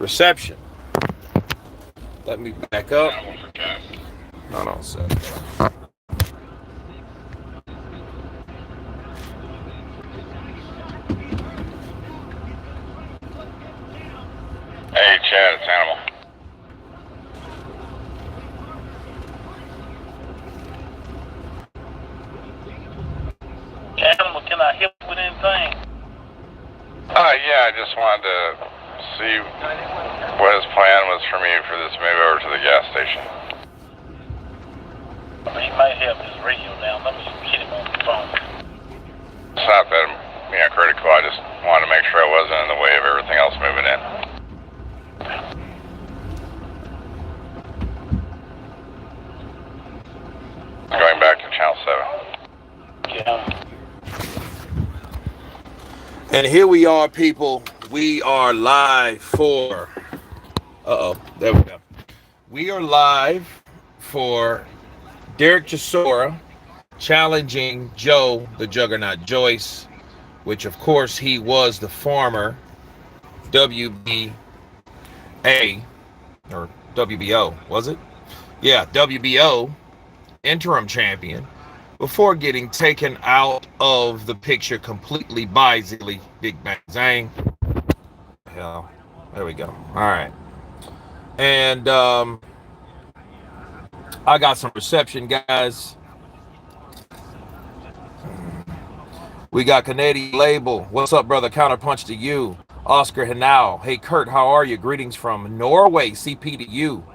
reception. Let me back up. Hold on a second. Hey, Chad, it's Animal. Animal, can I help with anything? Yeah, I just wanted to see what his plan was for me for this move over to the gas station. He might have his radio down. Let me get him on the phone. It's not that, critical. I just wanted to make sure I wasn't in the way of everything else moving in. Going back to Channel 7. Yeah. And here we are, people. We are live for... there we go. We are live for Derek Chisora challenging Joe, the Juggernaut Joyce, which, of course, he was the former WBA, or WBO, was it? Yeah, WBO interim champion, before getting taken out of the picture completely by Zilly Big Bang Zang. Hell, there we go. All right. And I got some reception, guys. We got Canadian Label. What's up, brother? Counterpunch to you. Oscar Hanau. Hey, Kurt, how are you? Greetings from Norway. CP to you.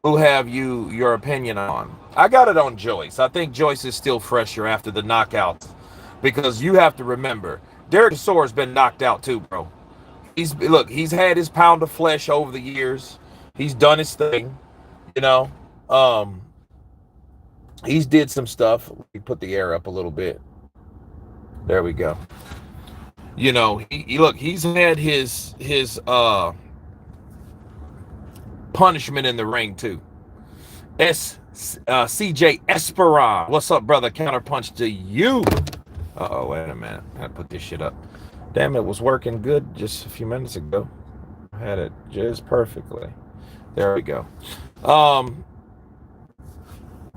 Who have you your opinion on? I got it on Joyce. I think Joyce is still fresher after the knockout, because you have to remember, Derek Chisora has been knocked out too, bro. He's had his pound of flesh over the years. He's done his thing, He's did some stuff. Let me put the air up a little bit. There we go. He's had his punishment in the ring too. CJ Esperon. What's up, brother? Counterpunch to you. Wait a minute. I gotta put this shit up. Damn, it was working good just a few minutes ago. I had it just perfectly. There we go.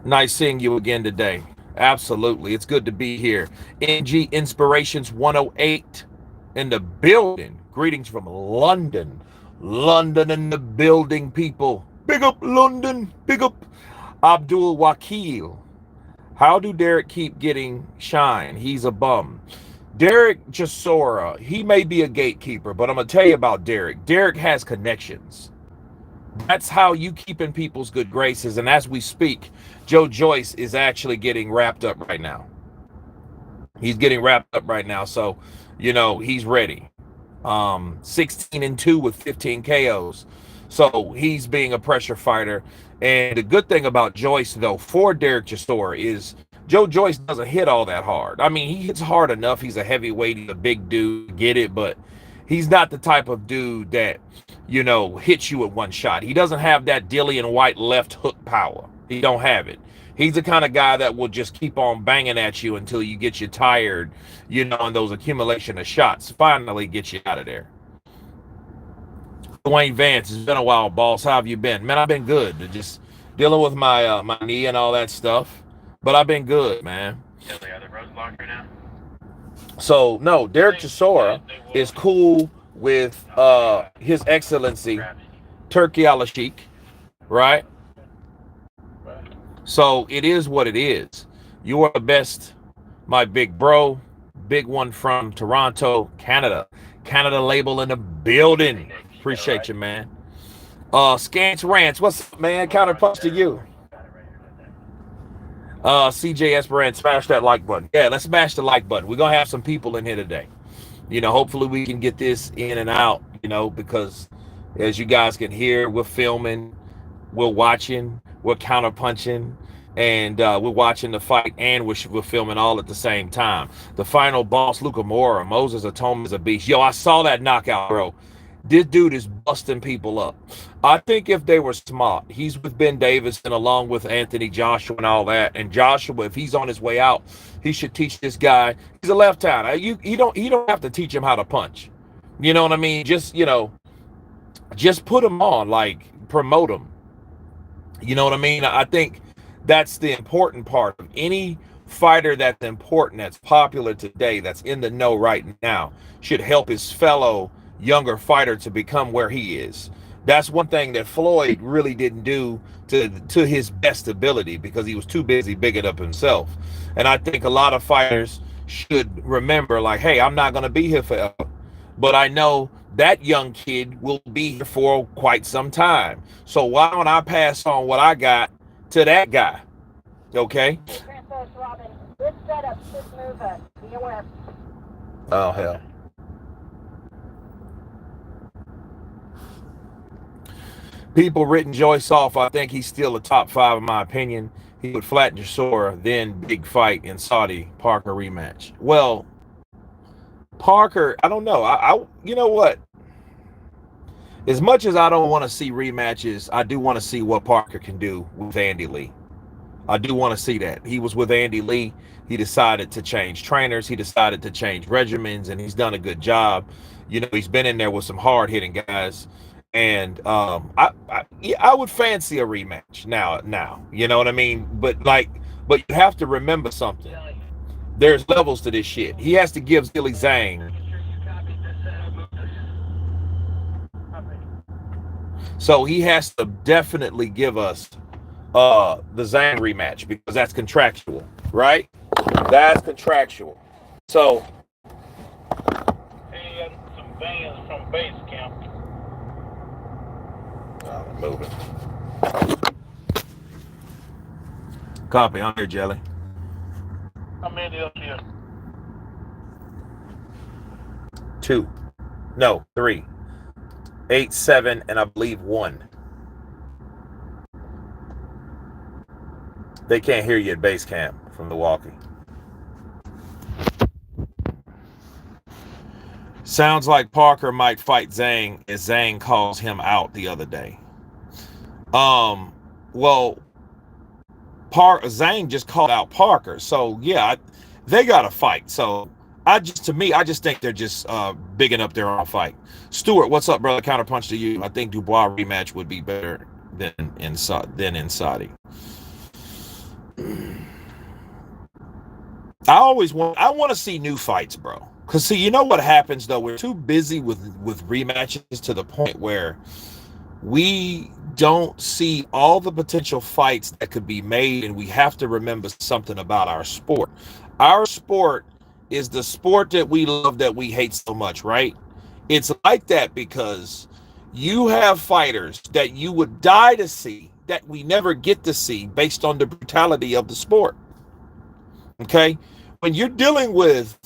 Nice seeing you again today. Absolutely. It's good to be here. NG Inspirations 108 in the building. Greetings from London. London in the building, people. Big up, London. Big up. Abdul Wakil. How do Derek keep getting shine? He's a bum. Derek Chisora, he may be a gatekeeper, but I'm going to tell you about Derek. Derek has connections. That's how you keep in people's good graces. And as we speak, Joe Joyce is actually getting wrapped up right now. He's getting wrapped up right now. So, he's ready. 16-2 with 15 KOs. So he's being a pressure fighter. And the good thing about Joyce, though, for Derek Chisora is Joe Joyce doesn't hit all that hard. I mean, he hits hard enough. He's a heavyweight, he's a big dude, get it, but he's not the type of dude that, hits you with one shot. He doesn't have that Dillian White left hook power. He don't have it. He's the kind of guy that will just keep on banging at you until you get you tired, and those accumulation of shots finally get you out of there. Dwayne Vance, it's been a while, boss. How have you been? Man, I've been good. Just dealing with my my knee and all that stuff. But I've been good, man. Yeah, they are the road block right now. So, no, Derek Chisora is cool with His Excellency Turkey al-Sheikh, right? So it is what it is. You are the best, my big bro. Big one from Toronto, Canada. Canada Label in the building. Appreciate you, man. Scants Rants, what's up, man? Counterpunch to you. CJ Esperant, smash that like button. Yeah, let's smash the like button. We're going to have some people in here today. Hopefully we can get this in and out, because as you guys can hear, we're filming, we're watching, we're counterpunching, and we're watching the fight, and we're filming all at the same time. The final boss, Luca Mora, Moses Atonement is a beast. Yo, I saw that knockout, bro. This dude is busting people up. I think if they were smart, he's with Ben Davison along with Anthony Joshua and all that. And Joshua, if he's on his way out, he should teach this guy. He's a left-hander. You don't have to teach him how to punch. You know what I mean? Just, just put them on, like promote them. You know what I mean? I think that's the important part of any fighter that's important, that's popular today, that's in the know right now, should help his fellow younger fighter to become where he is. That's one thing that Floyd really didn't do to his best ability because he was too busy bigging up himself. And I think a lot of fighters should remember, like, hey, I'm not going to be here forever, but I know that young kid will be here for quite some time. So why don't I pass on what I got to that guy? Okay? Princess Robin, this setup should move us. Be aware. Oh, hell. People written Joyce off. I think he's still a top 5 in my opinion. He would flatten Chisora, then big fight in Saudi. Parker rematch. Well, Parker, I don't know. You know what? As much as I don't want to see rematches, I do want to see what Parker can do with Andy Lee. I do want to see that. He was with Andy Lee. He decided to change trainers. He decided to change regimens, and he's done a good job. You know, he's been in there with some hard-hitting guys. And I would fancy a rematch now. You know what I mean? But you have to remember something. There's levels to this shit. He has to give Zilly Zhang. So he has to definitely give us the Zhang rematch because that's contractual, right? That's contractual. So He had some vans from base camp. moving. Copy. I'm here, Jelly. How many up here? 2. No, 3. 8, 7, and I believe 1. They can't hear you at base camp from Milwaukee. Sounds like Parker might fight Zhang as Zhang calls him out the other day. Well, Zhang just called out Parker, so yeah, they got to fight. So I just think they're just bigging up their own fight. Stuart, what's up, brother? Counterpunch to you. I think Dubois rematch would be better than in Saudi. I want to see new fights, bro. Because, see, you know what happens, though? We're too busy with rematches to the point where we don't see all the potential fights that could be made, and we have to remember something about our sport. Our sport is the sport that we love, that we hate so much, right? It's like that because you have fighters that you would die to see that we never get to see based on the brutality of the sport. Okay? When you're dealing with,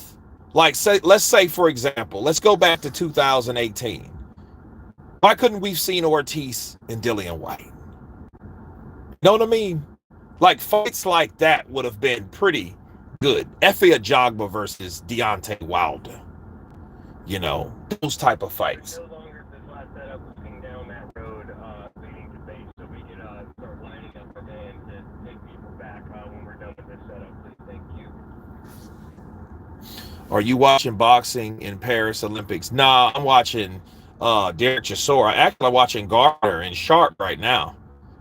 like, let's say, for example, let's go back to 2018. Why couldn't we have seen Ortiz and Dillian White? Know what I mean? Like, fights like that would have been pretty good. Efe Ajagba versus Deontay Wilder. You know, those type of fights. No longer this last setup looking down that road leading to base, so we can start lining up our van to take people back when we're done with this setup. Please, thank you. Are you watching boxing in Paris Olympics? Nah, I'm watching Derek Chisora. Actually, I'm watching Gardner and Sharp right now.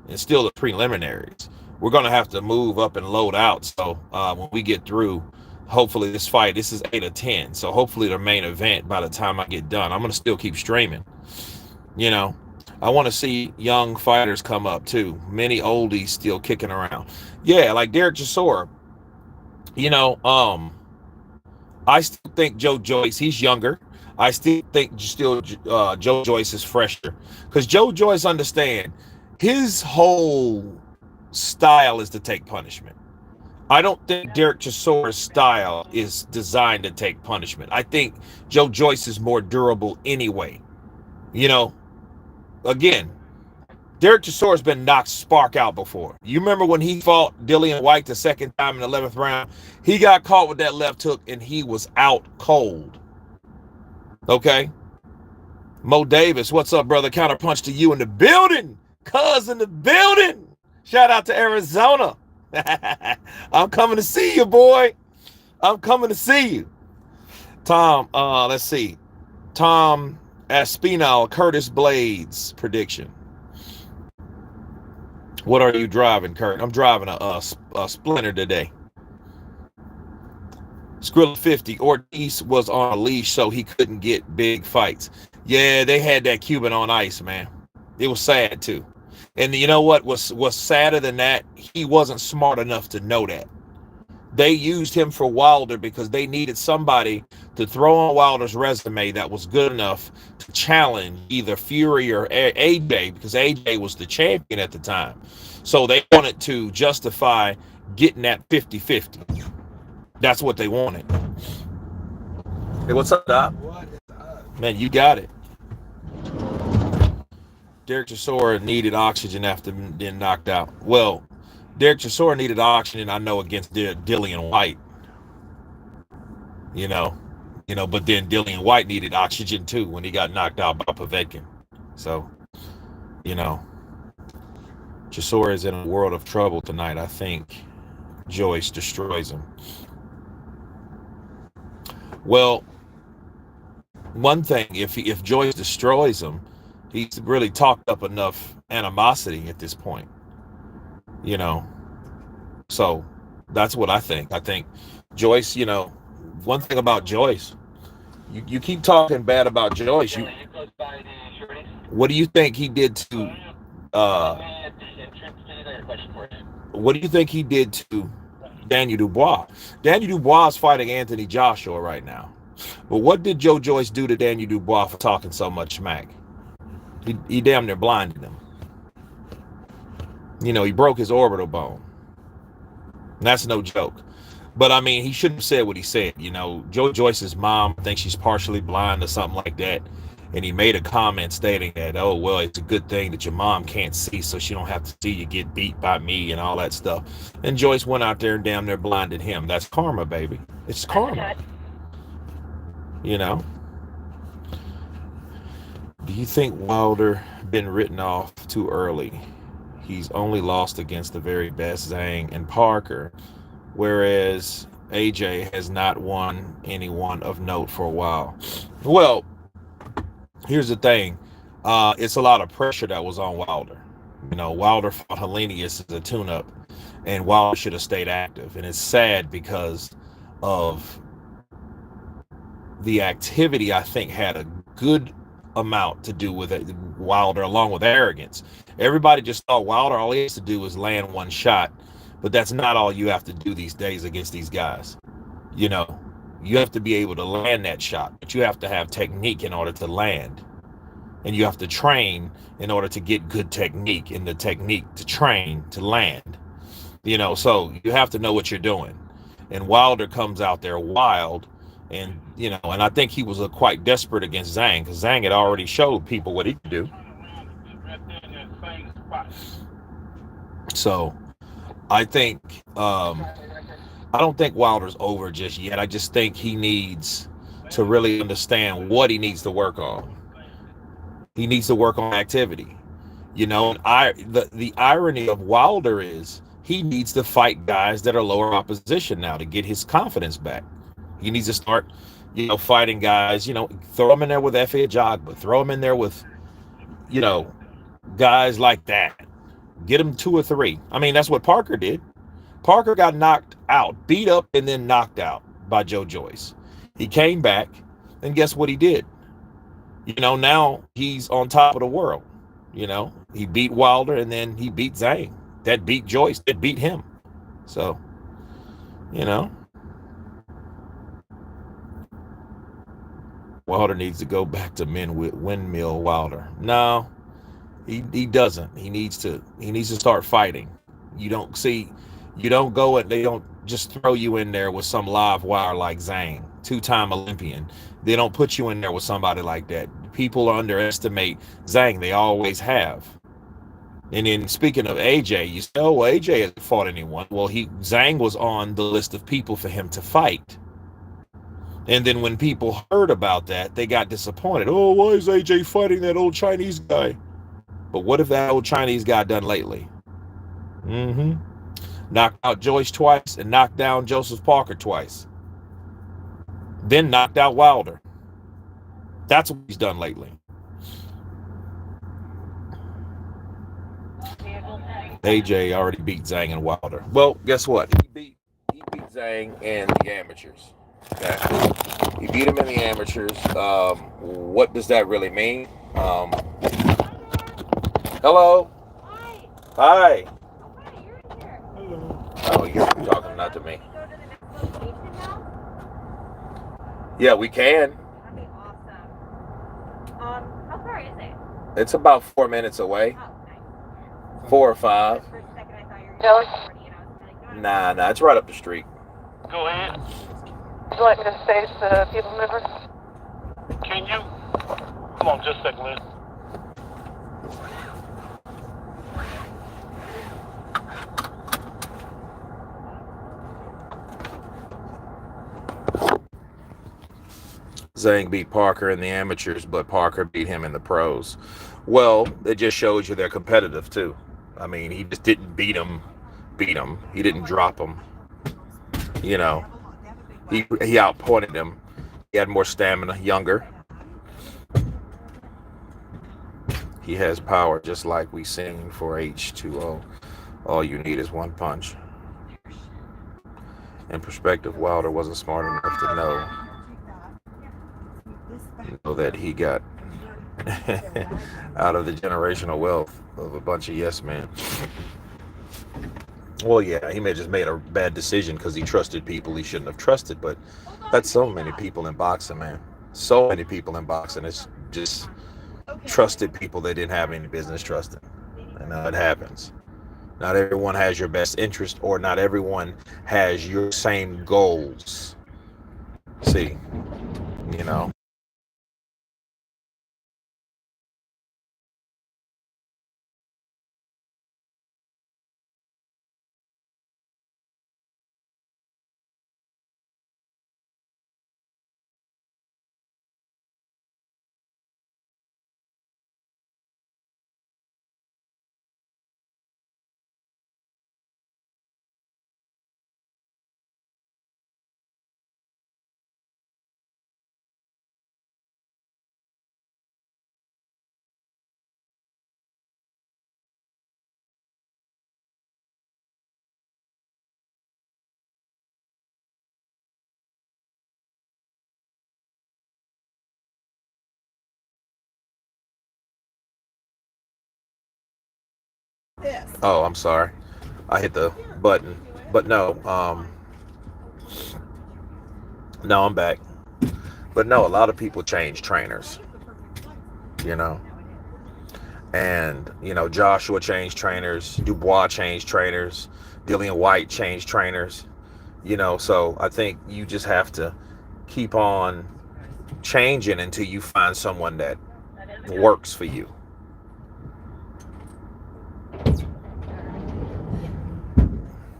It's still the preliminaries. We're going to have to move up and load out. So when we get through, hopefully this is 8 or 10. So hopefully the main event by the time I get done, I'm going to still keep streaming. You know, I want to see young fighters come up too. Many oldies still kicking around. Yeah, like Derek Chisora. You know, I still think Joyce, he's younger. I still think Joe Joyce is fresher. Because Joe Joyce understand his whole style is to take punishment. I don't think Derek Chisora's style is designed to take punishment. I think Joe Joyce is more durable anyway. You know, again, Derek Chisora's been knocked spark out before. You remember when he fought Dillian White the second time in the 11th round? He got caught with that left hook and he was out cold. Okay? Mo Davis, what's up, brother? Counterpunch to you in the building. Cuz in the building. Shout out to Arizona. I'm coming to see you, boy. I'm coming to see you. Tom, let's see. Tom Aspinall, Curtis Blades prediction. What are you driving, Kurt? I'm driving a Splinter today. Skrilla 50, Ortiz was on a leash so he couldn't get big fights. Yeah, they had that Cuban on ice, man. It was sad too. And you know what was sadder than that? He wasn't smart enough to know that. They used him for Wilder because they needed somebody to throw on Wilder's resume that was good enough to challenge either Fury or AJ, because AJ was the champion at the time. So they wanted to justify getting that 50-50. That's what they wanted. Hey, what's up, Doc? What is up? Man, you got it. Derek Chisora needed oxygen after being knocked out. Well, Derek Chisora needed oxygen, I know, against Dillian White. You know, but then Dillian White needed oxygen too when he got knocked out by Povetkin. So, Chisora is in a world of trouble tonight. I think Joyce destroys him. Well, one thing, if Joyce destroys him, he's really talked up enough animosity at this point. So that's what I think. I think Joyce, one thing about Joyce, you keep talking bad about Joyce. What do you think he did to what do you think he did to Daniel Dubois? Daniel Dubois is fighting Anthony Joshua right now. But what did Joe Joyce do to Daniel Dubois for talking so much smack? He damn near blinded him. He broke his orbital bone. And that's no joke. But I mean, he shouldn't have said what he said. Joe Joyce's mom thinks she's partially blind or something like that. And he made a comment stating that, oh, well, it's a good thing that your mom can't see, so she don't have to see you get beat by me and all that stuff. And Joyce went out there and damn near blinded him. That's karma, baby. It's karma. Do you think Wilder been written off too early? He's only lost against the very best, Zhang and Parker, whereas AJ has not won anyone of note for a while. Well, here's the thing. It's a lot of pressure that was on Wilder. Wilder fought Hellenius as a tune-up, and Wilder should have stayed active. And it's sad because of the activity, I think, had a good amount to do with it, Wilder, along with arrogance. Everybody just thought Wilder, all he has to do is land one shot, but that's not all you have to do these days against these guys. You have to be able to land that shot, but you have to have technique in order to land, and you have to train in order to get good technique, and the technique to train to land. So you have to know what you're doing. And Wilder comes out there wild. And, and I think he was quite desperate against Zhang, because Zhang had already showed people what he could do. So I think, I don't think Wilder's over just yet. I just think he needs to really understand what he needs to work on. He needs to work on activity. And the irony of Wilder is he needs to fight guys that are lower opposition now to get his confidence back. He needs to start, fighting guys, throw him in there with Efe Ajagba, throw him in there with, guys like that. Get him 2 or 3. I mean, that's what Parker did. Parker got knocked out, beat up, and then knocked out by Joe Joyce. He came back, and guess what he did? Now he's on top of the world. He beat Wilder, and then he beat Zhang. That beat Joyce. That beat him. So, Wilder needs to go back to windmill Wilder. No, he doesn't. He needs to start fighting. You don't go and they don't just throw you in there with some live wire like Zhang, 2-time Olympian. They don't put you in there with somebody like that. People underestimate Zhang. They always have. And then speaking of AJ, you say, oh, well, AJ hasn't fought anyone. Well, Zhang was on the list of people for him to fight. And then when people heard about that, they got disappointed. Oh, why is AJ fighting that old Chinese guy? But what if that old Chinese guy done lately? Knocked out Joyce twice and knocked down Joseph Parker twice. Then knocked out Wilder. That's what he's done lately. AJ already beat Zhang and Wilder. Well, guess what? He beat Zhang in the amateurs. Okay, he beat him in the amateurs. What does that really mean? Hello. Hi. Oh, you're talking not to me. Yeah, we can. That'd be awesome. How far is it? It's about 4 minutes away. Oh, nice. 4 or 5. For a second, I thought you were Joyce, already, and I was like, no. Nah, it's right up the street. Go ahead. would you like me to face the people mover? Can you? Come on, just a second, Liz. Zhang beat Parker in the amateurs, but Parker beat him in the pros. Well, it just shows you they're competitive too. I mean, he just didn't beat him. He didn't drop him. You know, he outpointed him. He had more stamina, younger. He has power, just like we sing for H2O. All you need is one punch. In perspective, Wilder wasn't smart enough to know that he got out of the generational wealth of a bunch of yes men. Well, yeah, he may have just made a bad decision because he trusted people he shouldn't have trusted, but that's so many people in boxing, man. So many people in boxing. It's just trusted people they didn't have any business trusting. And it happens. Not everyone has your best interest, or not everyone has your same goals. See, you know. Oh, I'm sorry. I hit the button. But no, I'm back. But no, a lot of people change trainers, you know. And, Joshua changed trainers, Dubois changed trainers, Dillian White changed trainers, so I think you just have to keep on changing until you find someone that works for you.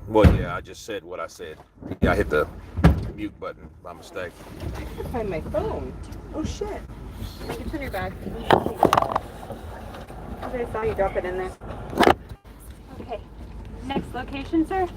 Well, yeah, I just said what I said. Yeah, I hit the mute button by mistake. I can't find my phone. Oh shit. It's in your bag. I saw you drop it in there. Okay. Next location, sir?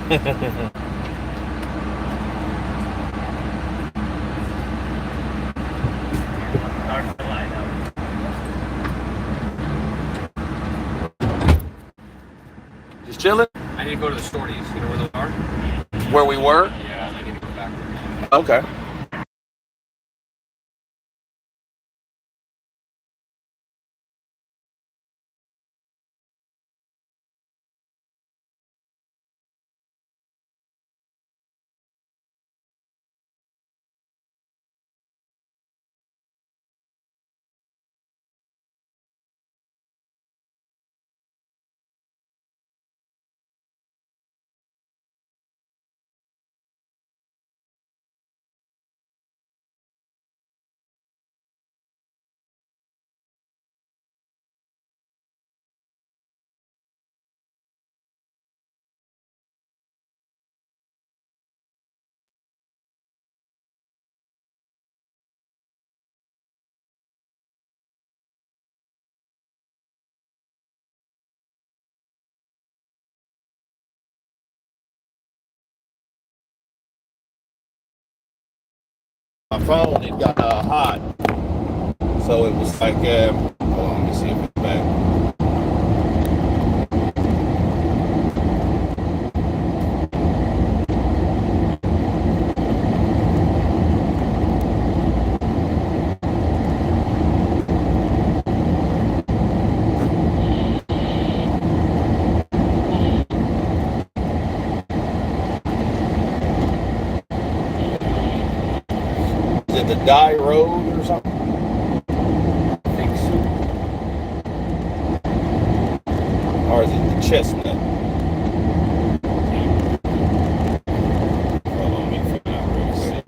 Start the line up. Just chilling? I need to go to the Shorties. You know where those are? Where we were? Yeah, I need to go back there. Okay. My phone, it got hot. So it was like, hold on, let me see if it's back. Is it the Dye Road or something? I think so. Or is it the Chestnut? Hold on, let me figure out real quick.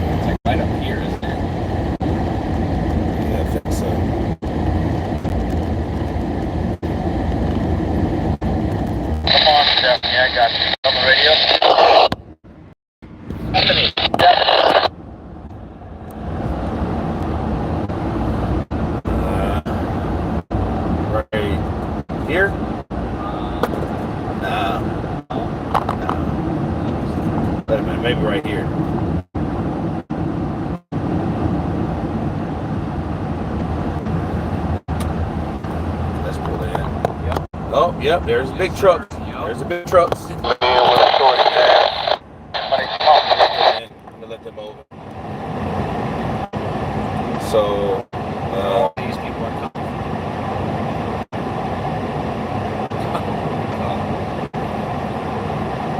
It's like right up here, isn't it? Yeah, I think so. Come on, Stephanie, I got you. On the radio? Stephanie. Right here? No. Wait a minute, maybe right here. Let's pull in. Yep. Oh, yep, there's a big truck. There's a big truck. I'm gonna let them over. So, These people are coming.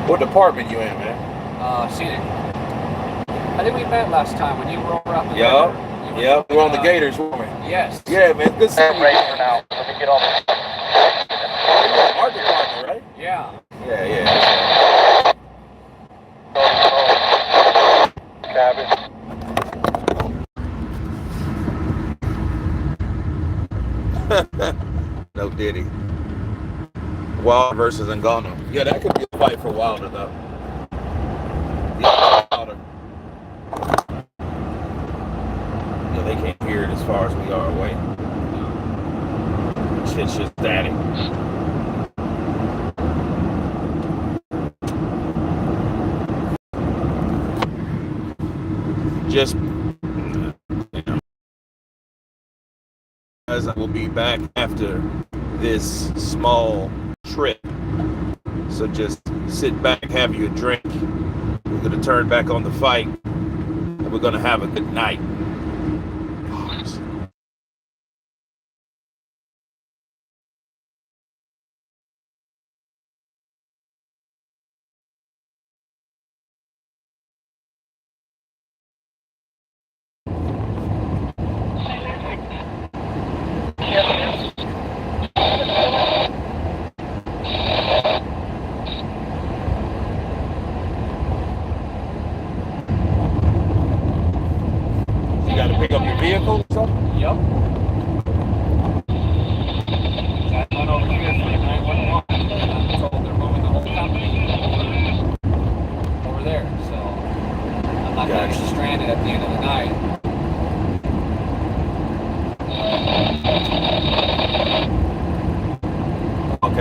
what department you in, man? Scenic. I think we met last time when you were over up in Yup. there. Yep, we're on the Gators, weren't we? Yes. Yeah, man, good seeing you. Ready for now. Let me get on the Art department, right? Yeah. Yeah. cabin. No Diddy. Wilder versus Ngannou. Yeah, that could be a fight for Wilder, though. Yeah, Wilder. Yeah, they can't hear it as far as we are away. Shit's just static. Just, as I will be back after this small trip, so just sit back, have you a drink. We're gonna turn back on the fight, and we're gonna have a good night.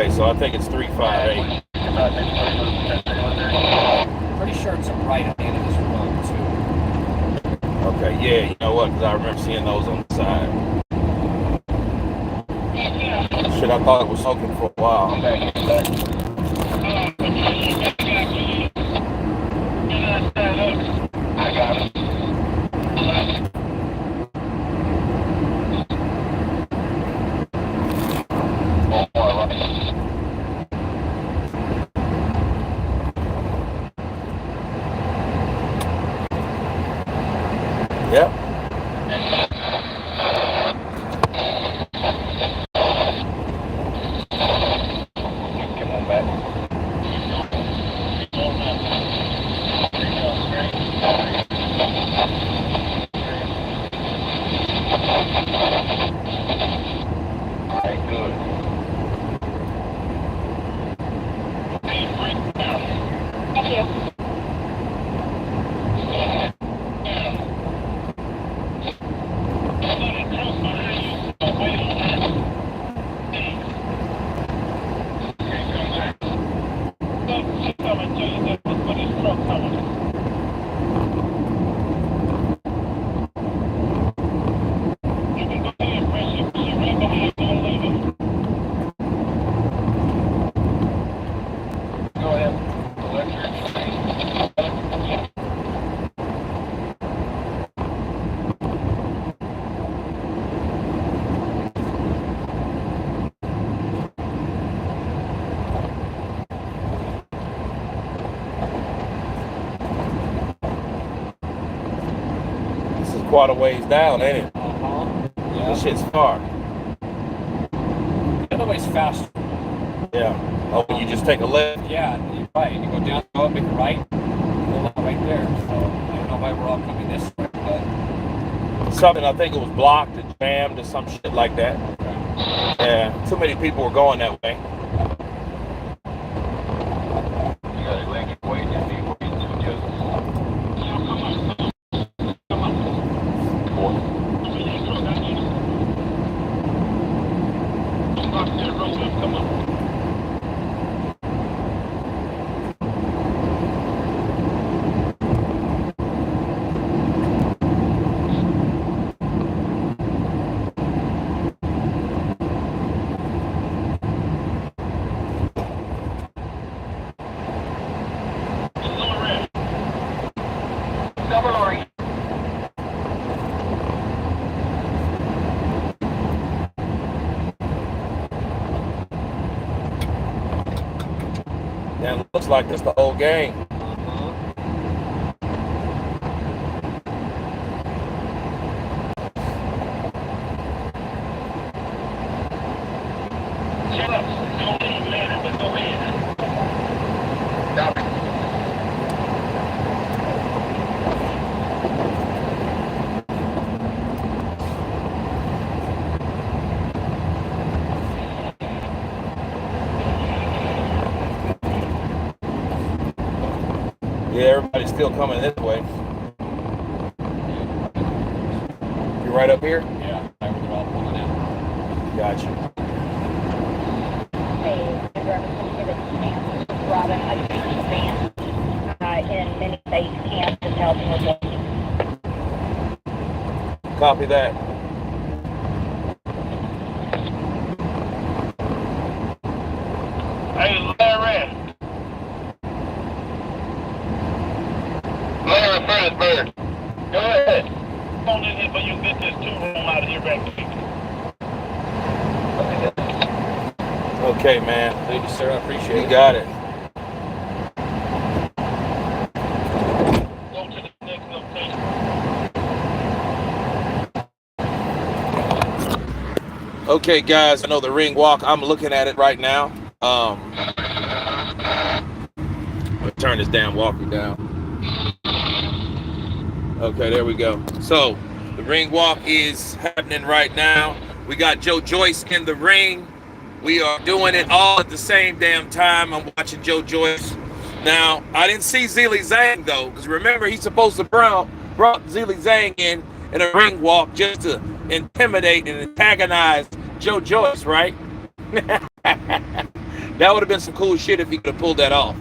Okay, so I think it's 358. Pretty sure it's a right at the end of this road too. Okay, yeah, you know what? Because I remember seeing those on the side. Shit, I thought it was smoking for a while. I got it. Yep. Come on back. Alright, good. Thank you. Go ahead. Electric. This is quite a ways down, ain't it? Yeah. This shit's far. The other way's faster. Yeah. Oh, you just take a left? Yeah, you're right. You go down the road, make a right, pull out right there. So I don't know why we're all coming this way, but Something, I think it was blocked and jammed or some shit like that. Yeah, too many people were going that way. You got a leg waiting at me for you to just. Come on. Double lorry. Yeah, it looks like it's the whole gang. Shut up. Don't leave later, but go ahead. Stop it. Yeah, everybody's still coming this way. You right up here? yeah, I was all pulling out. Gotcha. Hey, Robin, I just ran in many states, Kansas, helping with it. Copy that. Hey, Larry. Larry Fredberg. Go ahead. Come on in here, but you get this two-room out of here back quick. Okay, man. Thank you, sir. I appreciate You it. got it. Go to the next location. Okay, guys, I know the ring walk. I'm looking at it right now. Let's turn this damn walkie down. Okay, there we go. So the ring walk is happening right now. We got Joyce in the ring. We are doing it all at the same damn time. I'm watching Joyce. Now, I didn't see Zili Zhang though, because remember he's supposed to brought Zili Zhang in a ring walk just to intimidate and antagonize Joyce, right? That would have been some cool shit if he could have pulled that off.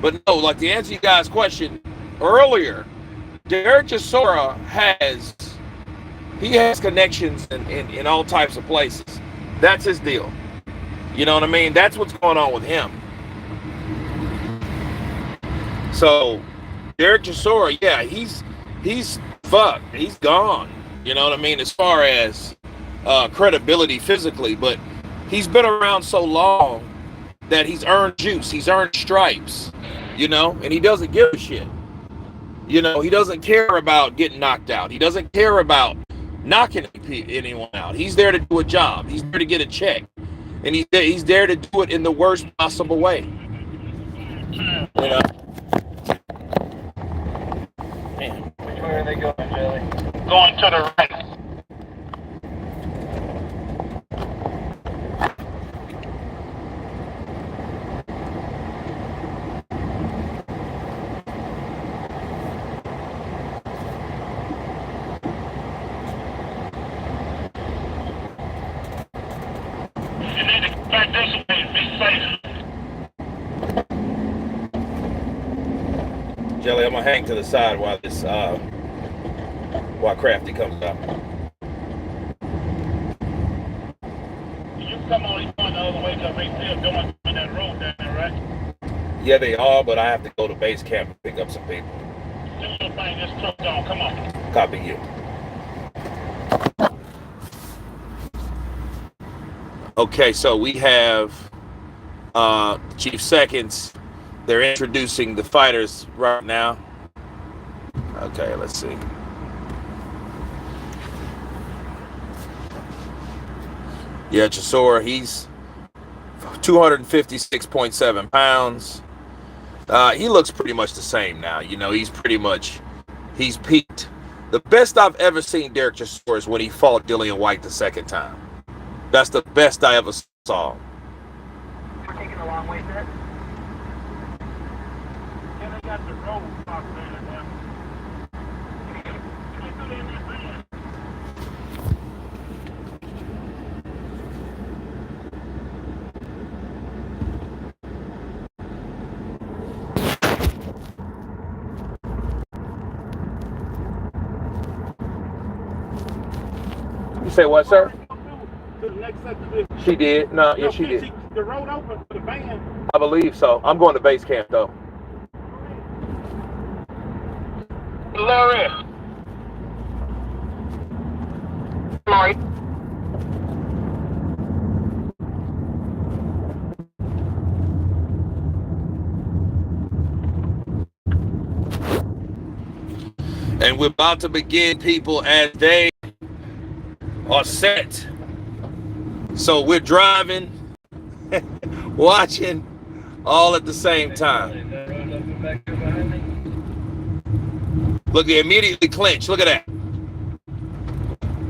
But no, like to answer you guys' question earlier, Derek Chisora has connections in all types of places. That's his deal. You know what I mean? That's what's going on with him. So Derek Chisora, yeah, he's fucked. He's gone. You know what I mean? As far as credibility physically, but he's been around so long that he's earned juice. He's earned stripes. You know, and he doesn't give a shit. You know, he doesn't care about getting knocked out. He doesn't care about knocking anyone out. He's there to do a job. He's there to get a check. And he's there to do it in the worst possible way. You know? Man, which way are they going, Jelly? Going to the right. You need to get back this way and be safe. Jelly, I'm gonna hang to the side while this while Crafty comes up. You come on, you going the other way because they still going on that road down there, right? Yeah, they are, but I have to go to base camp and pick up some people. Do your thing, this truck on, come on. Copy you. Okay, so we have Chief Seconds. They're introducing the fighters right now. Okay, let's see. Yeah, Chisora, he's 256.7 pounds. He looks pretty much the same now. You know, he's peaked. The best I've ever seen Derek Chisora is when he fought Dillian White the second time. That's the best I ever saw. We're taking a long way, sir. Yeah, they got the road blocked there now. You say what, sir? To the next subdivision. She did. No, yeah, she did. The road open for the van. I believe so. I'm going to base camp though. Larry. Sorry. And we're about to begin, people, as they are set. So we're driving, watching, all at the same time. Look, they immediately clinch. Look at that.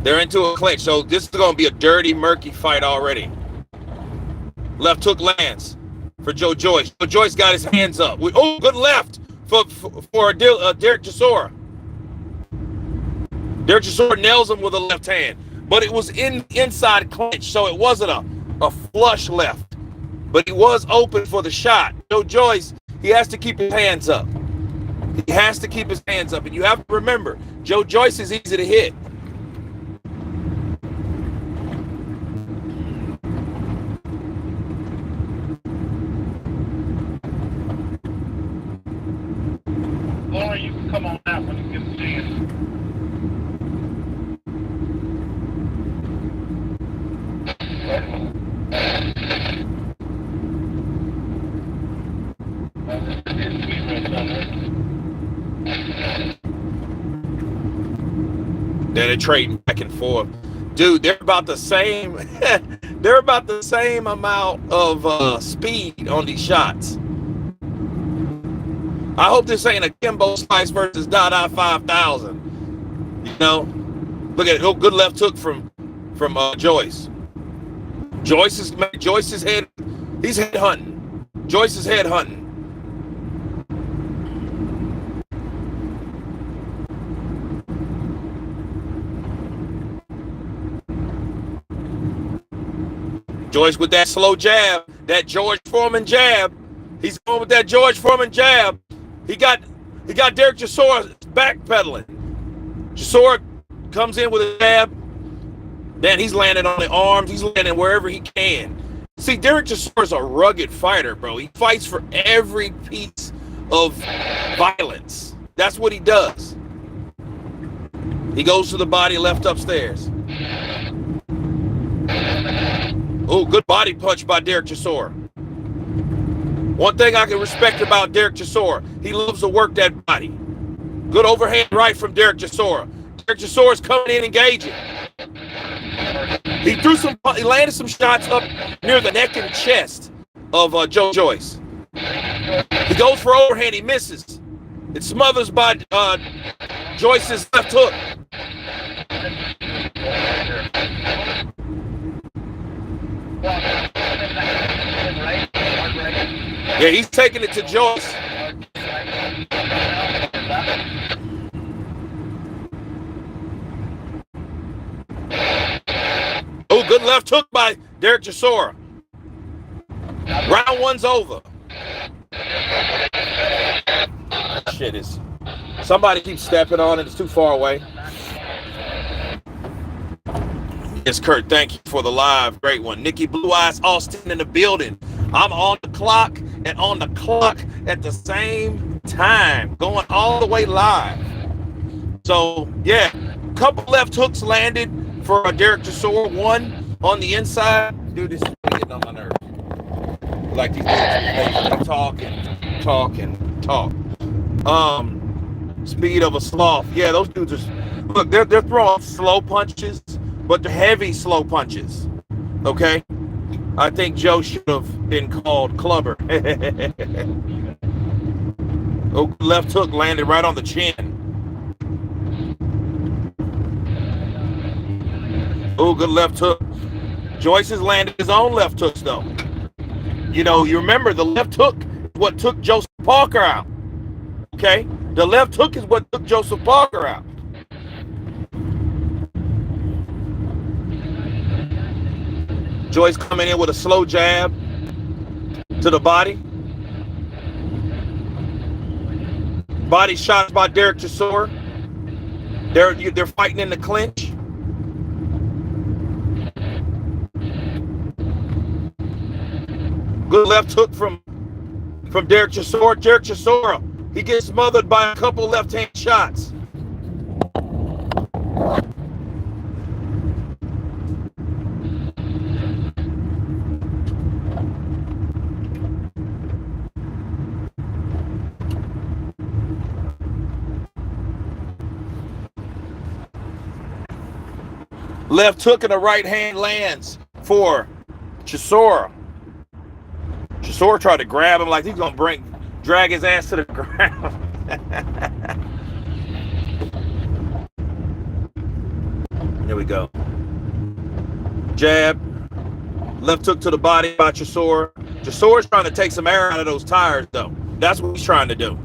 They're into a clinch. So this is going to be a dirty, murky fight already. Left hook lands for Joyce. Joyce got his hands up. Oh, good left for Derek Chisora. Derek Chisora nails him with a left hand. But it was inside clinch, so it wasn't a flush left. But he was open for the shot. Joyce, he has to keep his hands up. He has to keep his hands up. And you have to remember, Joyce is easy to hit. Laura, you can come on out when you get a chance. They're trading back and forth. Dude, they're about the same. They're about the same amount of speed on these shots. I hope this ain't a Kimbo Slice versus Dada 5000. You know, look at it. Oh, good left hook from Joyce. Joyce is head. He's head hunting. Joyce is head hunting. Joyce with that slow jab. That George Foreman jab. He's going with that George Foreman jab. He got Derek Chisora backpedaling. Chisora comes in with a jab. Then he's landing on the arms. He's landing wherever he can. See, Derek Chisora's a rugged fighter, bro. He fights for every piece of violence. That's what he does. He goes to the body, left upstairs. Oh, good body punch by Derek Chisora. One thing I can respect about Derek Chisora, he loves to work that body. Good overhand right from Derek Chisora. Derek Chisora's coming in engaging. He landed some shots up near the neck and chest of Joyce. He goes for overhand, he misses. It smothers by Joyce's left hook. Yeah, he's taking it to Joyce. Oh, good left hook by Derek Chisora. Round one's over. Shit is. Somebody keeps stepping on it. It's too far away. Yes, Kurt, thank you for the live. Great one. Nikki Blue Eyes Austin in the building. I'm on the clock and on the clock at the same time, going all the way live. So, yeah, couple left hooks landed for Derek Chisora. One on the inside. Dude, this is getting on my nerves. Like these dudes talk. Speed of a sloth. Yeah, those dudes are. Look, they're throwing slow punches, but they're heavy slow punches. Okay, I think Joe should have been called clubber. Oh, left hook landed right on the chin. Oh, good left hook. Joyce has landed his own left hooks though. You know, you remember the left hook is what took Joseph Parker out. Okay? The left hook is what took Joseph Parker out. Joyce coming in with a slow jab to the body. Body shots by Derek Chisora. They're fighting in the clinch. Good left hook from Derek Chisora. Derek Chisora, he gets smothered by a couple left-hand shots. Left hook and a right hand lands for Chisora. Chisora tried to grab him like he's gonna drag his ass to the ground. There we go. Jab. Left hook to the body by Chisora. Chisora's trying to take some air out of those tires, though. That's what he's trying to do.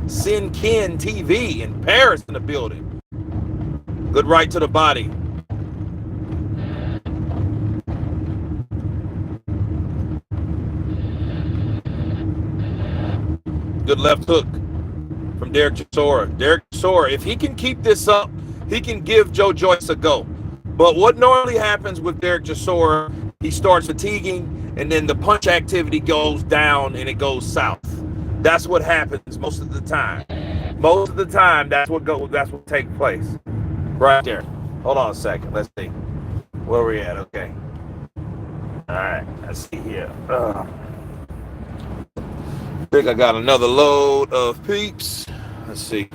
Sin Ken TV in Paris in the building. Good right to the body. Good left hook from Derek Chisora. Derek Chisora, if he can keep this up, he can give Joe Joyce a go. But what normally happens with Derek Chisora, he starts fatiguing and then the punch activity goes down and it goes south. That's what happens most of the time. Most of the time, that's what takes place. Right there. Hold on a second. Let's see. Where we at? Okay. All right. Let's see here. Think I got another load of peeps. Let's see.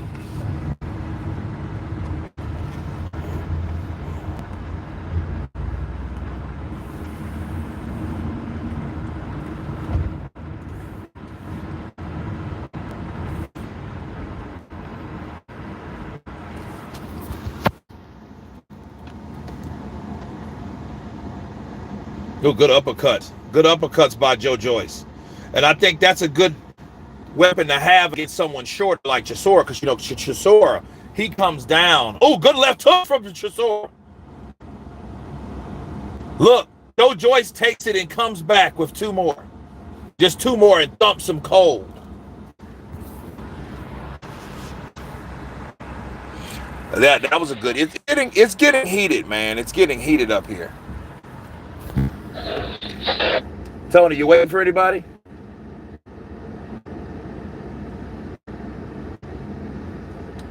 Oh, good uppercuts. Good uppercuts by Joe Joyce. And I think that's a good weapon to have against someone short like Chisora, because you know Chisora, he comes down. Oh, good left hook from Chisora. Look, Joyce takes it and comes back with two more. Just two more and thumps him cold. That was a good. It's getting heated, man. It's getting heated up here. Tony, you waiting for anybody?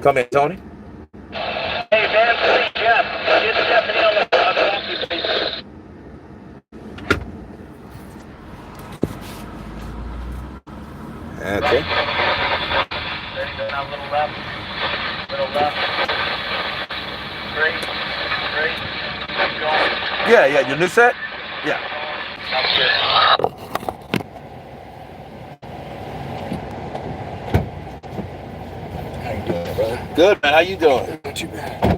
Come in, Tony. Hey, man, Jeff. Get Stephanie on the phone, please. Okay. Ready, go now, little left. Little left. Straight. Keep going. Yeah, your new set? Yeah. Sounds good. How you doing, brother? Good, man. How you doing? Not too bad.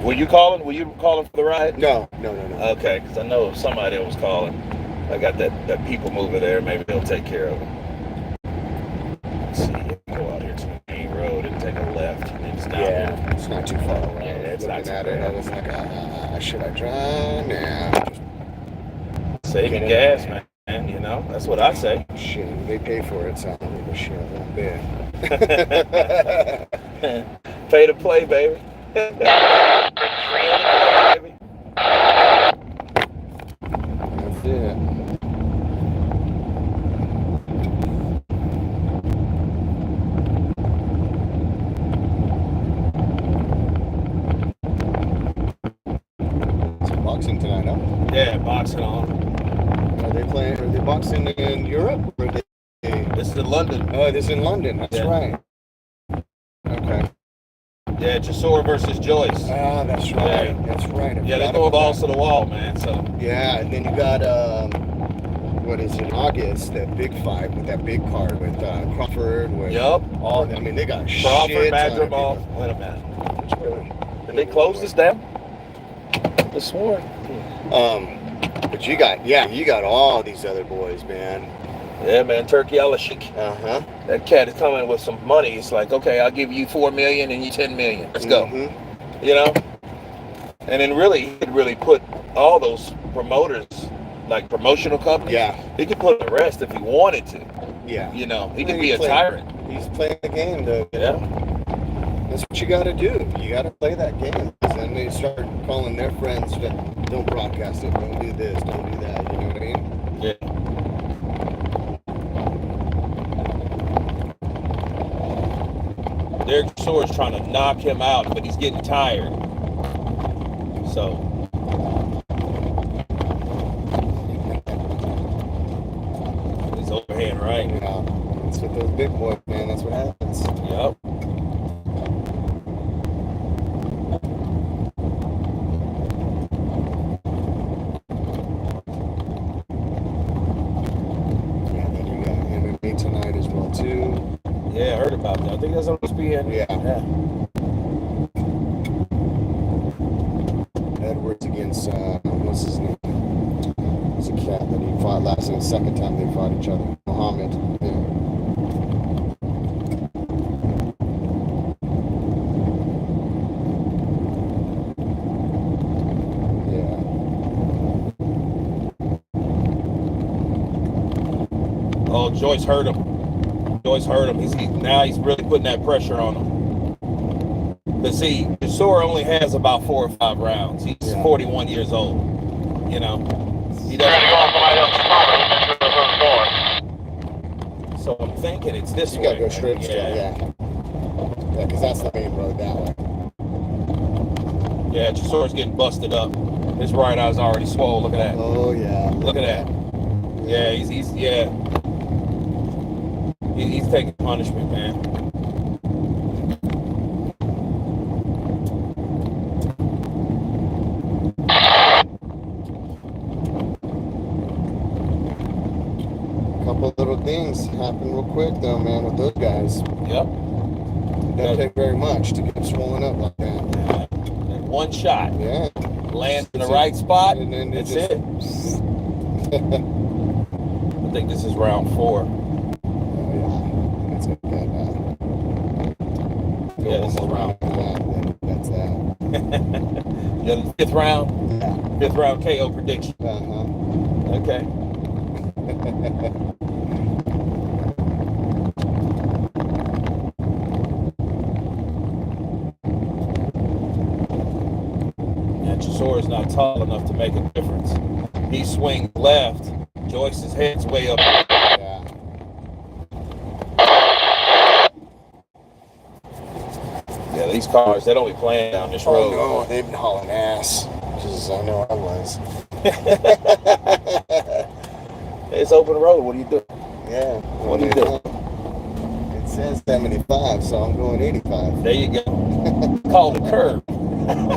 Were you calling? Were you calling for the ride? No. Okay, because I know somebody was calling. I got that people mover there. Maybe they'll take care of it. Let's see. Go out here to the main road and take a left. It's down here. It's not too far away. Yeah, it's not too at bad. it, I was like, should I drive? Nah. Saving gas, man. You know, that's what I say. Shit, they pay for it, so I don't give a shit one bit. Pay to play, baby. That's it. It's boxing tonight, huh? Yeah, boxing on. Are they boxing in Europe? Or are they... This is in London. Oh, this is in London. That's right. Okay. Yeah, Chisora versus Joyce. Ah, that's right. Yeah. That's right. Yeah, they throw balls to the wall, man. So. Yeah, and then you got what is in August, that big fight with that big card with Crawford. With, Yup. I mean, they got Crawford, shit. Madrigal. Wait a minute. Did they close this down? I swore. But you got all these other boys, man. Yeah, man. Turkey Alashik. Uh-huh. That cat is coming with some money. It's like, okay, I'll give you $4 million and you $10 million. Let's go. Mm-hmm. You know. And then really, he could really put all those promoters, like promotional companies. Yeah. He could put the rest if he wanted to. Yeah. You know, he could be a tyrant. He's playing the game, though. Yeah. That's what you got to do. You got to play that game. Then they start calling their friends, don't broadcast it, don't do this, don't do that. You know what I mean? Yeah. Derek Chisora's trying to knock him out, but he's getting tired. So. His overhand right. Yeah. That's what those big boys, man. That's what happens. Yep. Yeah, then you got MMA tonight as well, too. Yeah, I heard about that. I think that's supposed to be in. Yeah. Edwards against, what's his name? It's a cat that he fought last and the second time they fought each other. Muhammad. Yeah. Oh, Joyce hurt him. Now he's really putting that pressure on him. But see, Chisora only has about 4 or 5 rounds. He's 41 years old. You know, he doesn't. So I'm thinking it's this way. You gotta go straight. Yeah, because that's the main road that way. Yeah, Chisora's getting busted up. His right eye's already swole. Look at that. Oh yeah. Look at that. Yeah, he's taking punishment, man. couple little things happen real quick though, man, with those guys. Yep. Doesn't take very much to get them swollen up like that. And one shot. Yeah. Lands in the right spot. And then That's just, it. I think this is round 4. Oh, yeah. It's okay. Yeah, this is round 4. That's that. The 5th round? Yeah. 5th round KO prediction. Okay. And Chisora's not tall enough to make a difference. He swings left. Joyce's head's way up. Yeah. Yeah, these cars, they don't be playing down this Oh road. no, they've been hauling ass. Because I know I was. It's open road. What do you do? Yeah. What do you do? It says 75, so I'm going 85. There you go. Call the curve.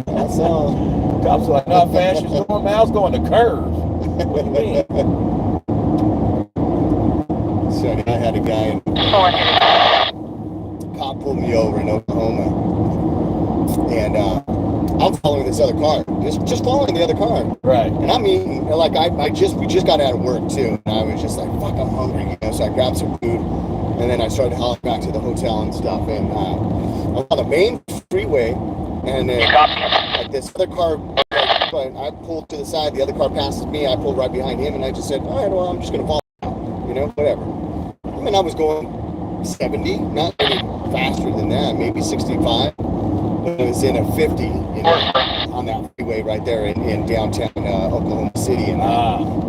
That's all. Cops are like, no, how fast you going, man? I was going to curve. What do you mean? So I had a guy cop pulled me over in Oklahoma. And I'm following this other car. Just following the other car. Right. And I mean, like, we just got out of work too. And I was just like, fuck, I'm hungry, you know. So I grabbed some food. And then I started hauling back to the hotel and stuff. And I was on the main freeway. And then like this other car, I pulled to the side. The other car passes me. I pulled right behind him. And I just said, all right, well, I'm just going to follow out. You know, whatever. I mean, I was going 70, not any faster than that, maybe 65. But it was in a 50, you know, on that freeway right there in downtown Oklahoma City. And,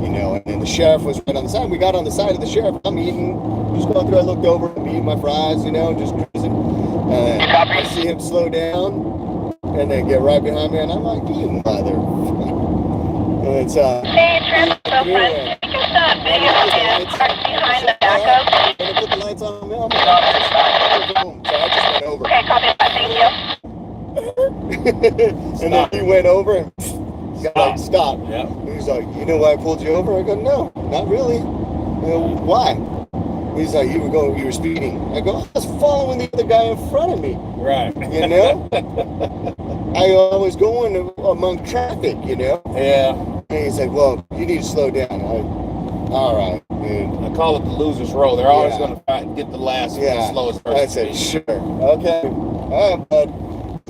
you know, and then the sheriff was right on the side. We got on the side of the sheriff. I'm eating, just going through. I looked over, I'm eating my fries, you know, just cruising. I see him slow down and then get right behind me. And I'm like, you mother. And it's, Hey, transfer friend, take a stop video and park behind the back of. and I put the lights on me. I'm like, boom. So I just went over. Okay, copy that, thank you. And then he went over and got like, stop. Yeah. He's like, you know why I pulled you over? I go, no, not really. Why? He's like, you were speeding. I go, I was following the other guy in front of me. Right. You know? I was going among traffic, you know? Yeah. And he's like, well, you need to slow down. All right, dude. I call it the loser's roll. They're always going to get the last, the slowest person. I said, sure. Okay. All right, bud.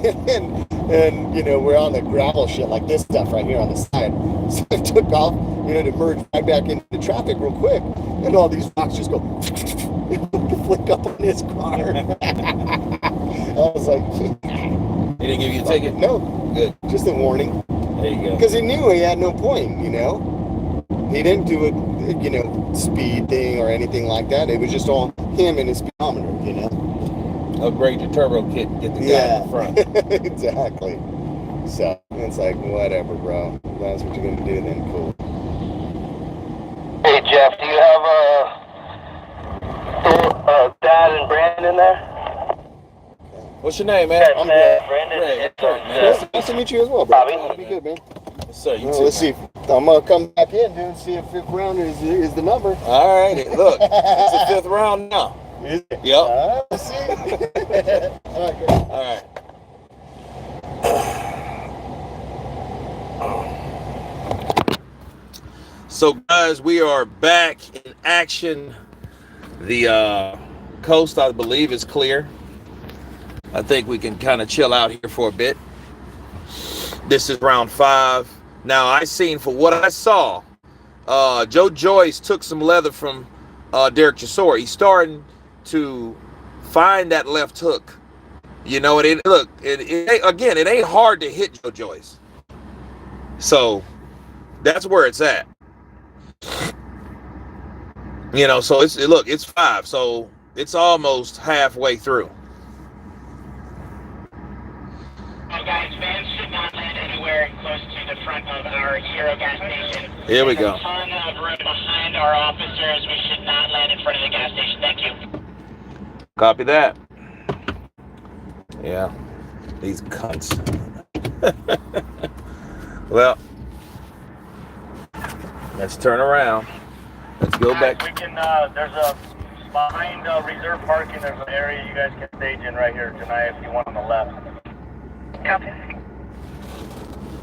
and you know, we're on the gravel shit like this stuff right here on the side. So I took off, you know, to merge right back into the traffic real quick. And all these rocks just go flick up on his car. I was like, he didn't give you a ticket? No. Good. Just a warning. There you go. Because he knew he had no point, you know. He didn't do a, you know, speed thing or anything like that. It was just all him and his speedometer, you know. Upgrade your turbo kit and get the guy in the front. Exactly. So it's like, whatever, bro. If that's what you're gonna do, then cool. Hey, Jeff, do you have Dad and Brandon there? What's your name, man? I'm Greg. Brandon. Greg. Man. Nice to meet you as well, bro. Bobby. Be good, man. Yes, sir. You Well, too, let's man. see. I'm gonna come back in, dude, and see if 5th round is the number. All righty. Look, it's the 5th round now. Is it? Yep. Let's see. All right, great. All right. So, guys, we are back in action. The coast, I believe, is clear. I think we can kind of chill out here for a bit. This is round 5. Now, I seen, for what I saw, Joyce took some leather from Derek Chisora. He's starting to find that left hook. You know, it ain't hard to hit Joyce. So that's where it's at. You know, so it's 5, so it's almost halfway through. Guys, vans should not land anywhere close to the front of our Hero gas station. Here we go. There's a ton of room behind our officers. We should not land in front of the gas station. Thank you. Copy that. Yeah, these cunts. Well, let's turn around. Let's go Guys, back. we can, there's a, behind reserve parking, there's an area you guys can stage in right here tonight if you want on the left. Copy.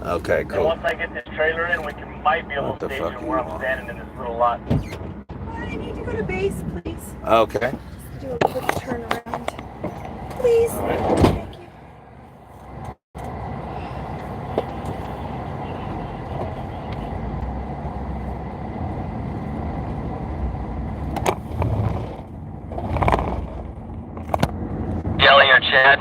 Okay, And cool. once I get this trailer in, might be able What to the stage fuck in where you I'm want? standing in this little lot. I need to go to base, please. Okay. Do a quick turnaround. Please. All right. Thank you. Yelling your chat.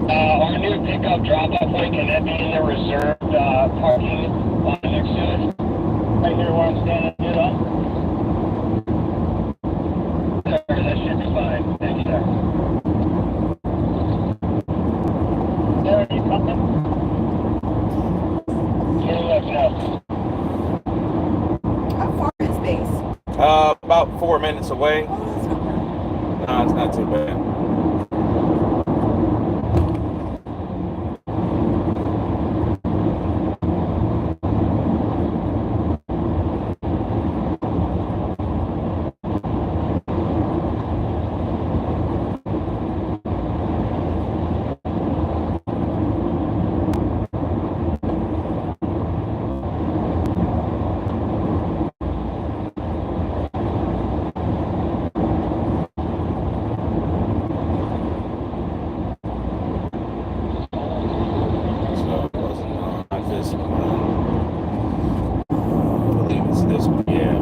Our new pickup drop-off point, can that be in the reserved parking lot next to it? Right here where I'm standing, you know? Sure, that should be fine. Thank you, sir. There, you coming? Turn left now. How far is base? About 4 minutes away. Oh, that's not bad. No, it's not too bad. So it wasn't not this one. I believe it's this one. Yeah.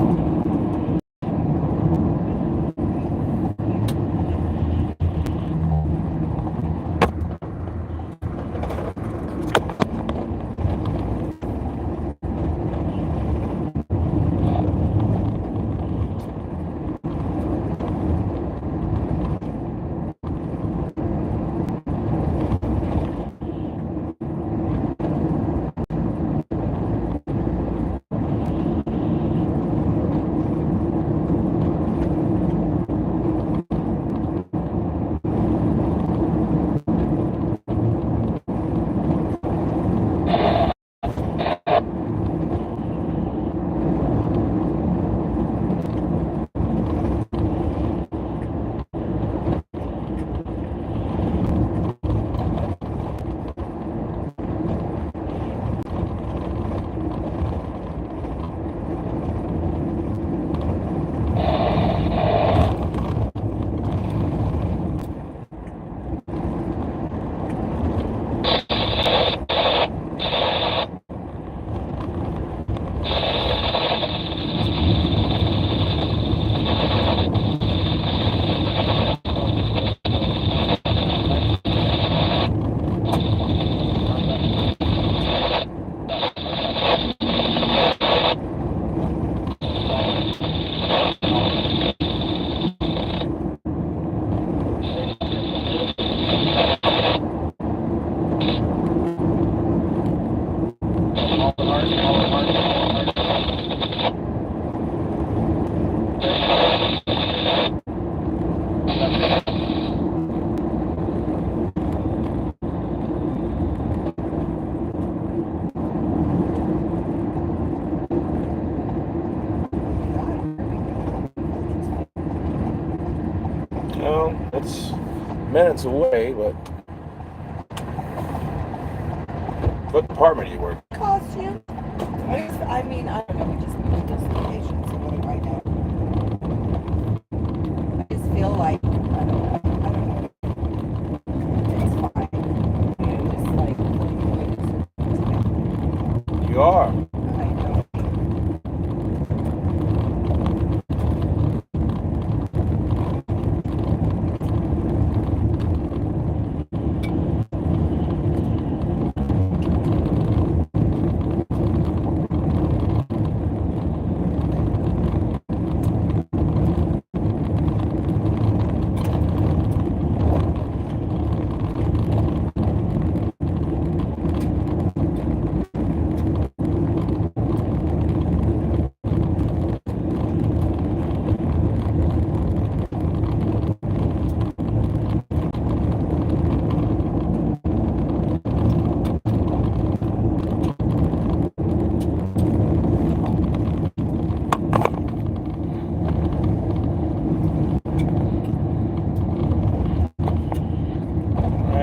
Well, it's minutes away, but what department do you work? Costume. I mean, I don't know. We just moved this location, so what do I know? I just feel like, I don't know. It's fine. I'm just like, You are. I know.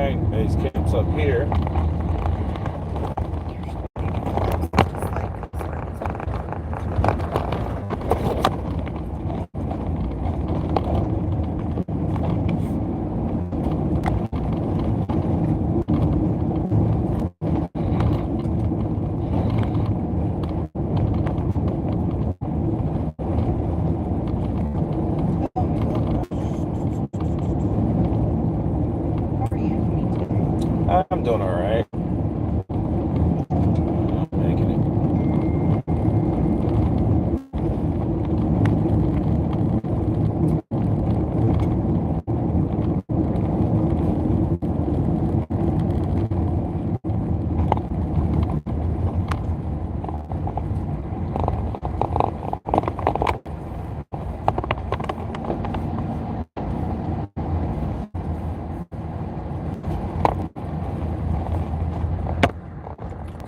right, base camp's up here. I'm doing all right. I'm making it.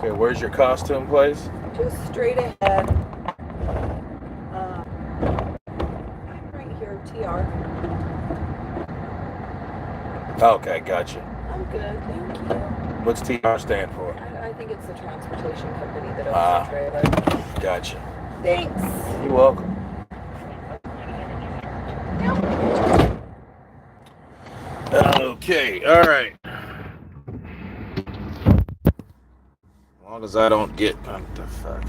Okay, where's your costume place? Just straight ahead. I'm right here, TR. Okay, gotcha. I'm good, thank you. What's TR stand for? I think it's the transportation company that owns the trailer. Gotcha. Thanks. You're welcome. Okay, all right. As long as I don't get... What the fuck?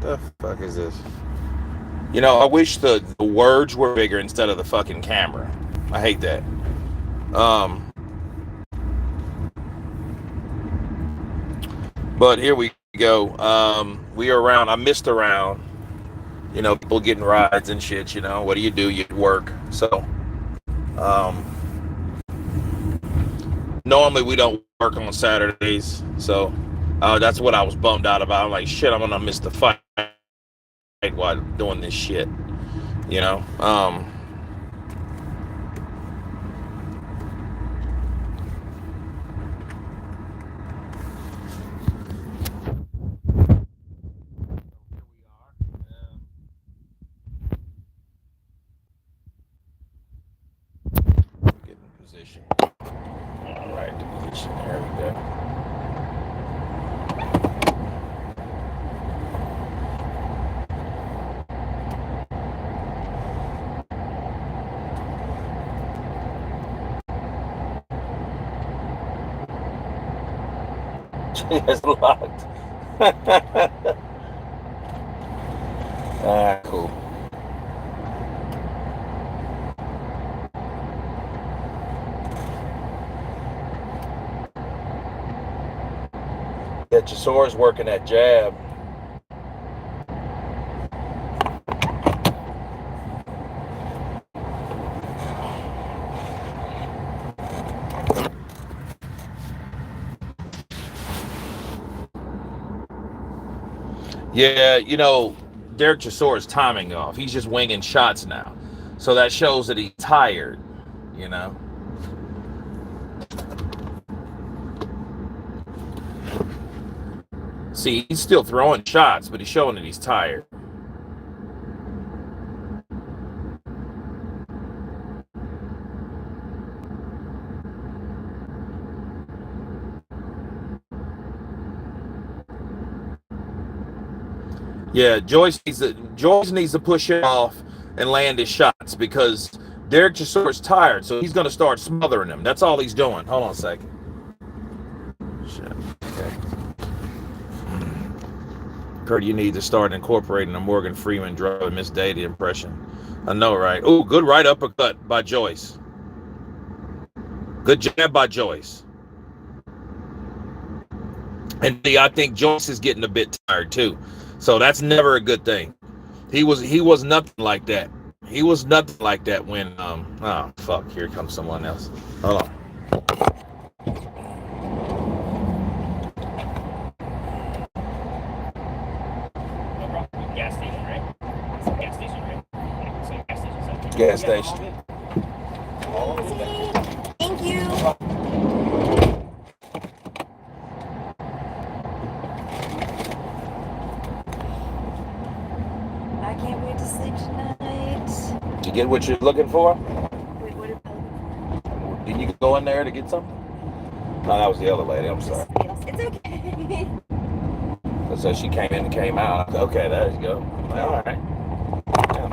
The fuck is this? You know, I wish the words were bigger instead of the fucking camera. I hate that. But here we go. We are around. I missed around. You know, people getting rides and shit, you know. What do? You work. So, normally we don't work on Saturdays. So, that's what I was bummed out about. I'm like, shit, I'm gonna miss the fight while doing this shit. You know? Get in position. All right, the position. There we go. It's locked. Alright, cool. Yeah, Chisora's working that jab. Yeah, you know, Derek Chisora's timing off. He's just winging shots now. So that shows that he's tired, you know. See, he's still throwing shots, but he's showing that he's tired. Yeah, Joyce needs to push it off and land his shots because Derek Chisora's tired, so he's going to start smothering him. That's all he's doing. Hold on a second. Shit. Okay. Kurt, you need to start incorporating a Morgan Freeman drug and Miss Daisy impression. I know, right? Oh, good right uppercut by Joyce. Good jab by Joyce. And I think Joyce is getting a bit tired too. So that's never a good thing. He was nothing like that. He was nothing like that when oh fuck, here comes someone else. Hold on. Gas station, right? Gas station, right? So gas station. Gas station. Thank you. I can't wait to sleep tonight. Did you get what you're looking for? Wait, what about? Did you go in there to get something? No, that was the other lady. I'm sorry. It's okay. So she came in and came out. Okay, there you go. All right. Yeah.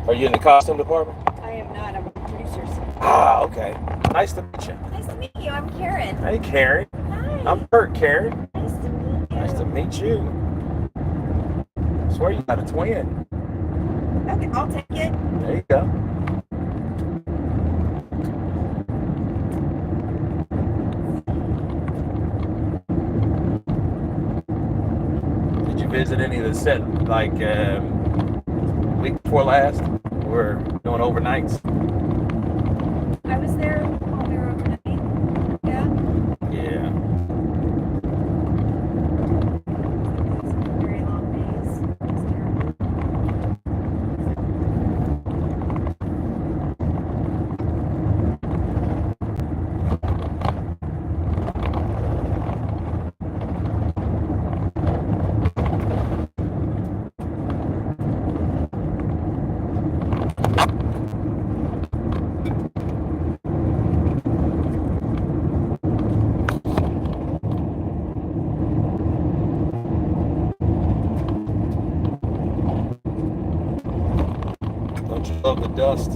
Are you in the costume department? I am not. I'm a producer. Ah, okay. Nice to meet you. Nice to meet you. I'm Karen. Hey, Karen. Hi. I'm Kurt, Karen. Nice to meet you. Nice to meet you. I swear you got a twin. Okay, I'll take it. There you go. Did you visit any of the set, like week before last? We're doing overnights. I was there while we were overnight. Yeah. Yeah. Very long days. It's Don't you love the dust?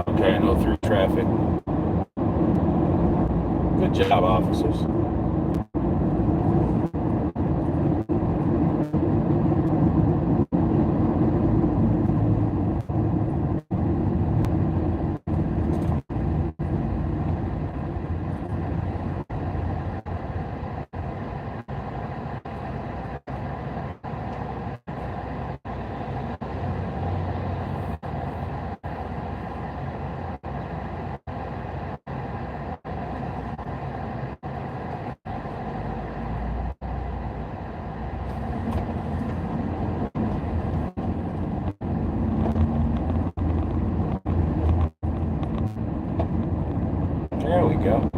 Okay, no through traffic. Good job, officers. There we go.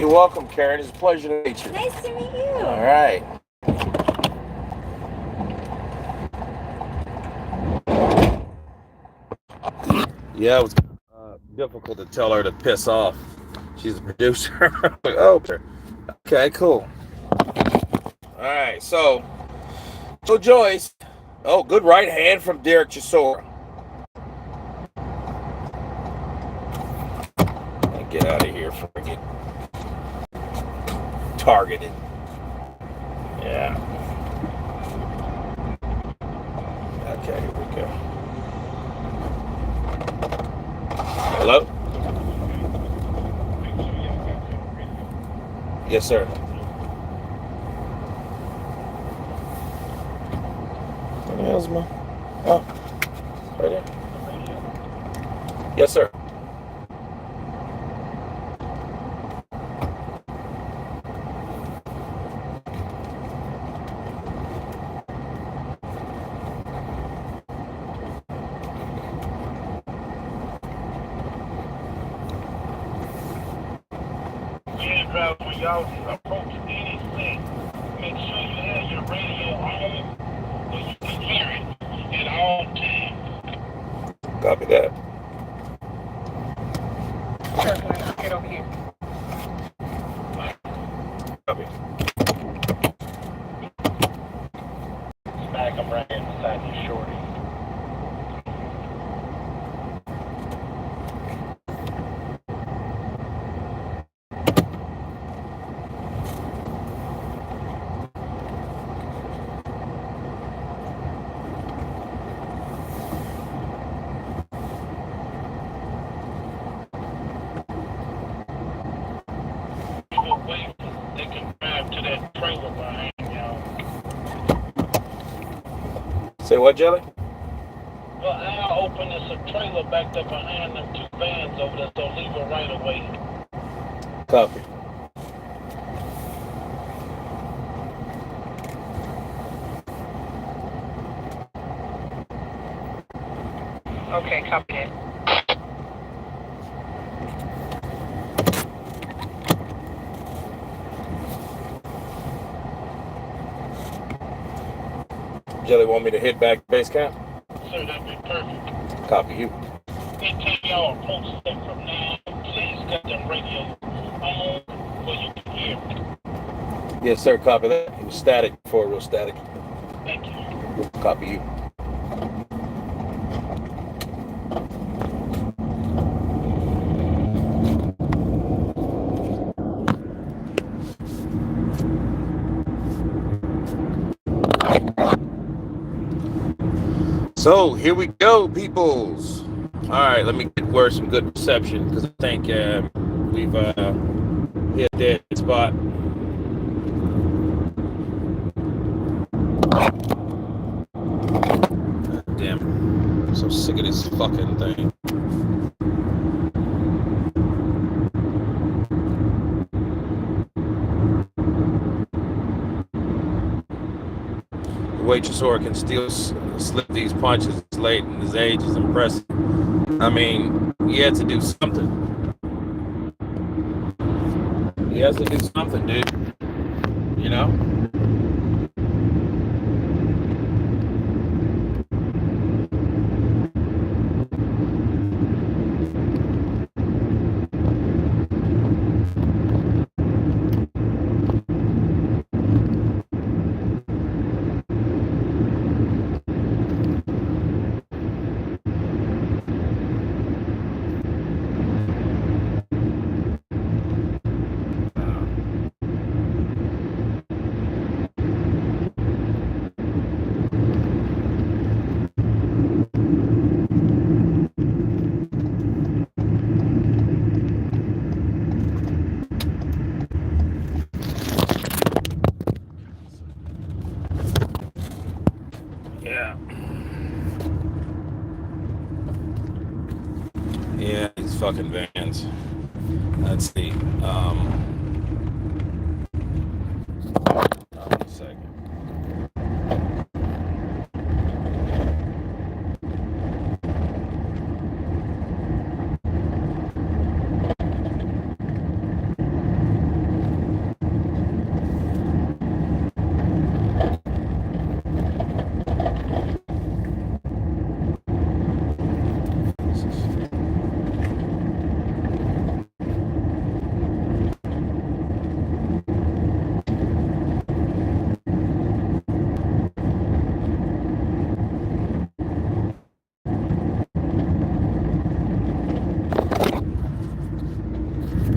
You're welcome, Karen. It's a pleasure to meet you. Nice to meet you. All right. Yeah, it was difficult to tell her to piss off. She's a producer. Like, oh, okay, cool. All right, so Joyce. Oh, good right hand from Derek Chisora. Get out of here before I get targeted. Yeah. Okay, here we go. Hello? Yes, sir. What the hell's my... Oh, right there. Yes, sir. When y'all approach anything, make sure you have your radio on so you can hear it at all times. Copy that. Sure, get over here. Copy. Smack him right inside your shorty. They can drive to that trailer behind y'all. Say what, Jelly? Well, I'll open this a trailer backed up behind them two vans over there, so leave it right away. Copy. Okay, copy that. Jelly want me to hit back base camp? Sir, that'd be perfect. Copy you. They tell y'all approach them from now. Please cut them radios on so you can hear me. Yes, sir. Copy that. It was static before, real static. Thank you. Copy you. So here we go, peoples. All right, let me get where some good reception because I think we've hit a dead spot. God damn, I'm so sick of this fucking thing. The way Chisora can still slip these punches late in his age is impressive. I mean, he had to do something. He has to do something, dude. You know? Yeah. Yeah, these fucking vans. Let's see. Hold on a second.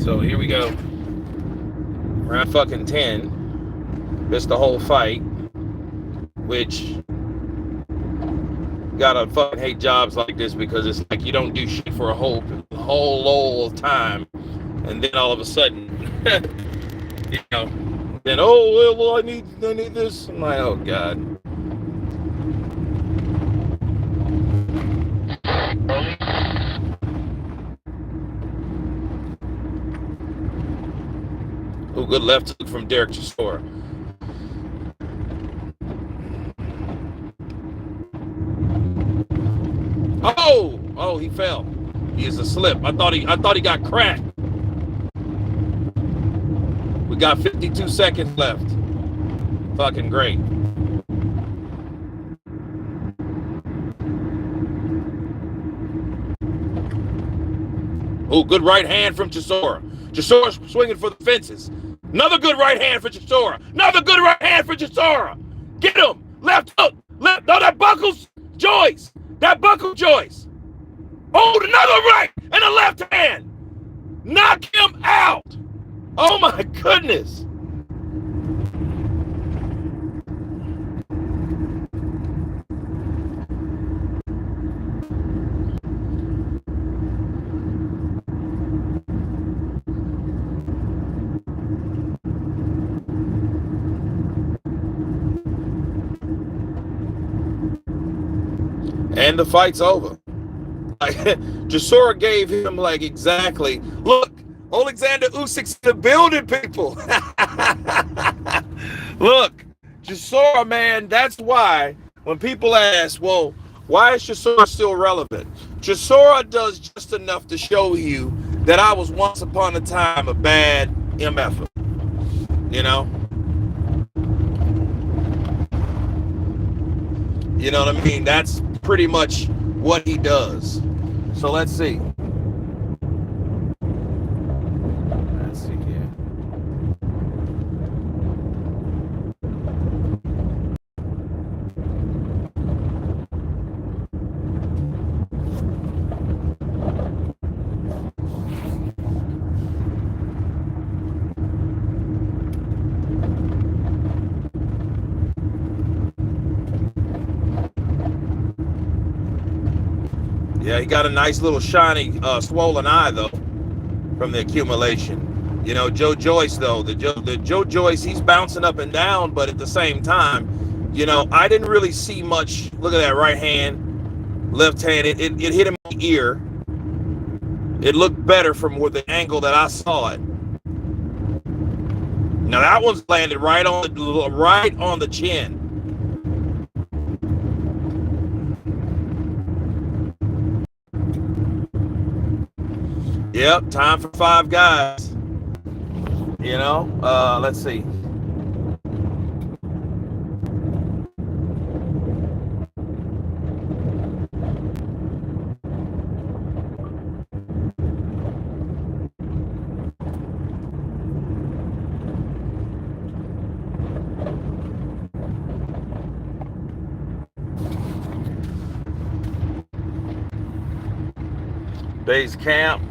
So here we go. Round fucking 10. Missed the whole fight, which gotta fucking hate jobs like this because it's like you don't do shit for a whole time, and then all of a sudden, you know, then I need this. I'm like, oh god. Oh, good left hook from Derek Chisora. Oh, he fell. He is a slip. I thought he got cracked. We got 52 seconds left. Fucking great. Oh, good right hand from Chisora. Chisora swinging for the fences. Another good right hand for Chisora. Another good right hand for Chisora. Get him. Left hook. Left. No, that buckles Joyce. That buckles Joyce. Hold another right and a left hand. Knock him out. Oh my goodness. And the fight's over. Chisora gave him like exactly. Look, Alexander Usyk's in the building, people. Look, Chisora, man, that's why when people ask, well, why is Chisora still relevant? Chisora does just enough to show you that I was once upon a time a bad MF. You know? You know what I mean? That's pretty much what he does. So let's see. Let's see here. Yeah, he got a nice little shiny, swollen eye though, from the accumulation. You know, Joyce though, the Joe Joyce, he's bouncing up and down, but at the same time, you know, I didn't really see much. Look at that right hand, left hand. It hit him in the ear. It looked better from where the angle that I saw it. Now that one's landed right on the chin. Yep, time for 5 guys. You know, let's see. Base camp.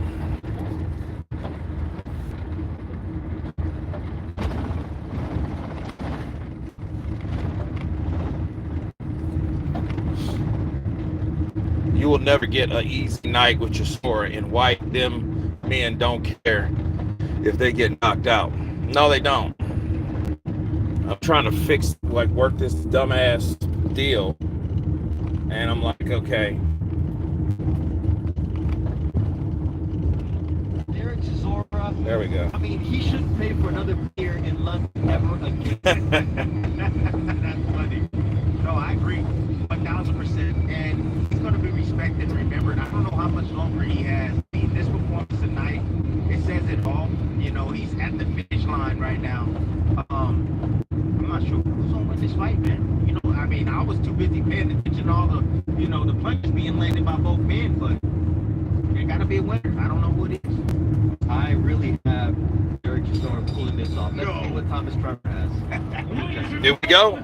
You will never get an easy night with Chisora in white. Them men don't care if they get knocked out. No, they don't. I'm trying to work this dumbass deal. And I'm like, okay. Derek Chisora. There we go. I mean, he shouldn't pay for another beer in London ever again. That's funny. No, I agree 1,000%. And he's going to be respected, remembered. I don't know how much longer he has. I mean, this performance tonight, it says it all. You know, he's at the finish line right now. I'm not sure who's going to win this fight, man. You know, I mean, I was too busy paying attention to all the, you know, the punches being landed by both men, but there got to be a winner. I don't know who it is. I really have Derek Chisora pulling this off. Let's see what Thomas Trevor has. Here we go.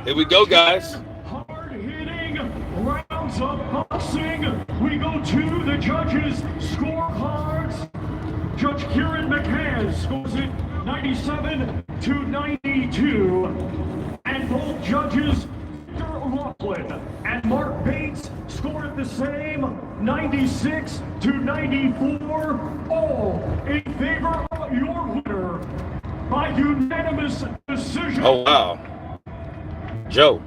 Here we go, guys. Hard-hitting rounds of boxing. We go to the judges' scorecards. Judge Kieran McCann scores it 97-92. And both judges, Victor Rockland and Mark Bates, scored it the same, 96-94. All in favor of your winner by unanimous decision. Oh, wow. Joe.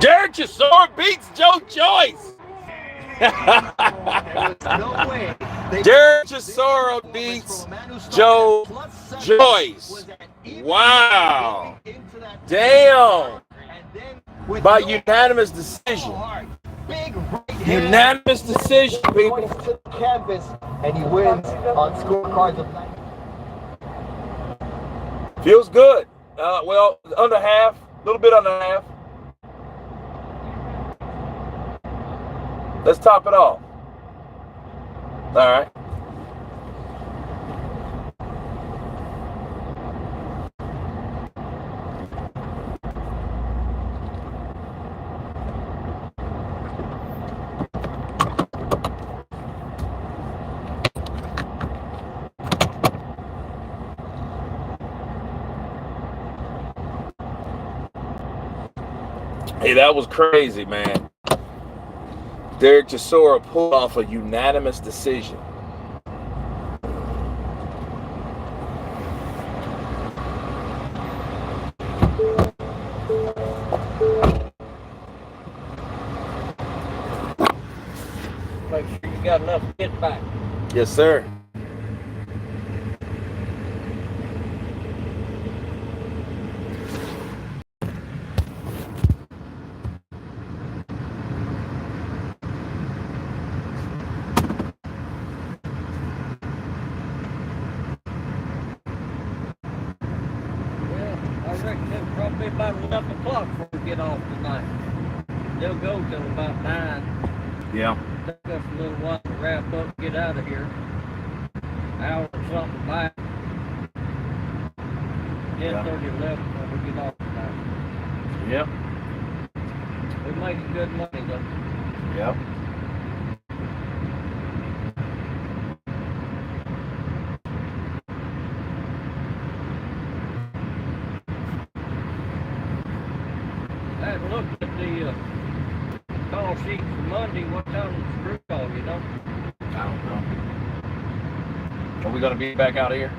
Derek Chisora beats Joe Joyce. No way. Derek Chisora beats Joe Joyce. Wow. Damn. By unanimous decision. Unanimous decision, people. To the canvas, and he wins on scorecards of Feels good. Well, under half, a little bit under half. Let's top it off. All right. Hey, that was crazy, man. Derek Chisora pulled off a unanimous decision. Make sure you got enough to get back. Yes, sir. I reckon it'll probably be about 11 o'clock before we get off tonight. They'll go till about 9. Yeah. Take us a little while to wrap up and get out of here. Hour or something back. 10:30, 11 when we get off tonight. Yep. We making good money though. Yep. I had looked at the call sheet for Monday. What time was the screw call, you know? I don't know. Are we going to be back out here?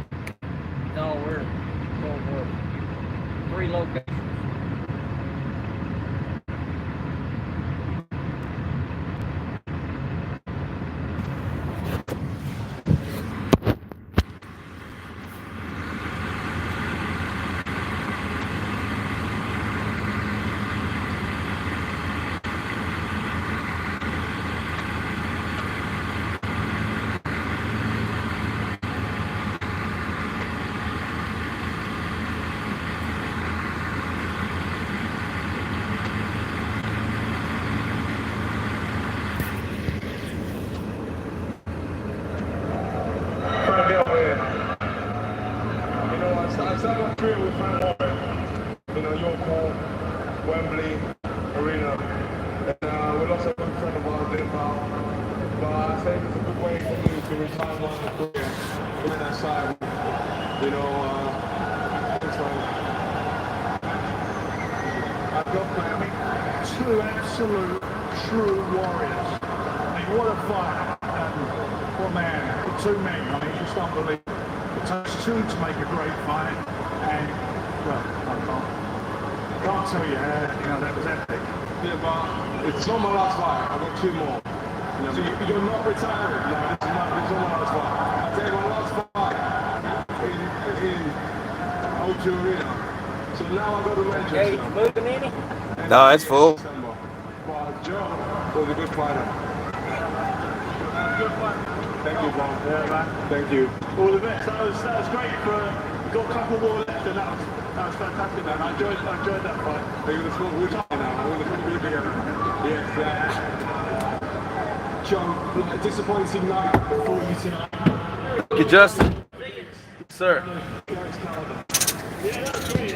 No, we're 3 locations. Wembley Arena. And we lost a good friend of ours, Liverpool. But I think it's a good way for me to retire my career when I side. You know, so I've got Miami. 2 absolute true warriors. I mean, what a fight. What man, the 2 men, I mean, just unbelievable. It takes 2 to make a great fight, and, well, I can't tell you, that was epic. Yeah, but it's not my last fight. I've got 2 more. You know, so you're not retiring? No, it's not my last fight. I tell you, my last fight in O2 Arena. So now I've got to Manchester. Hey, you moving any? No, it's full. But Joe was a good fighter. Good fight. Thank you, Bob. Yeah, man. Thank you. All the best. That was great. Got a couple more left, and that was fantastic, man. I enjoyed that fight. Are you going to score? We're talking now. We're going to be together. Yes. Joe, disappointing night for you tonight. Thank you, Justin. Yes, sir. Yeah, that's great.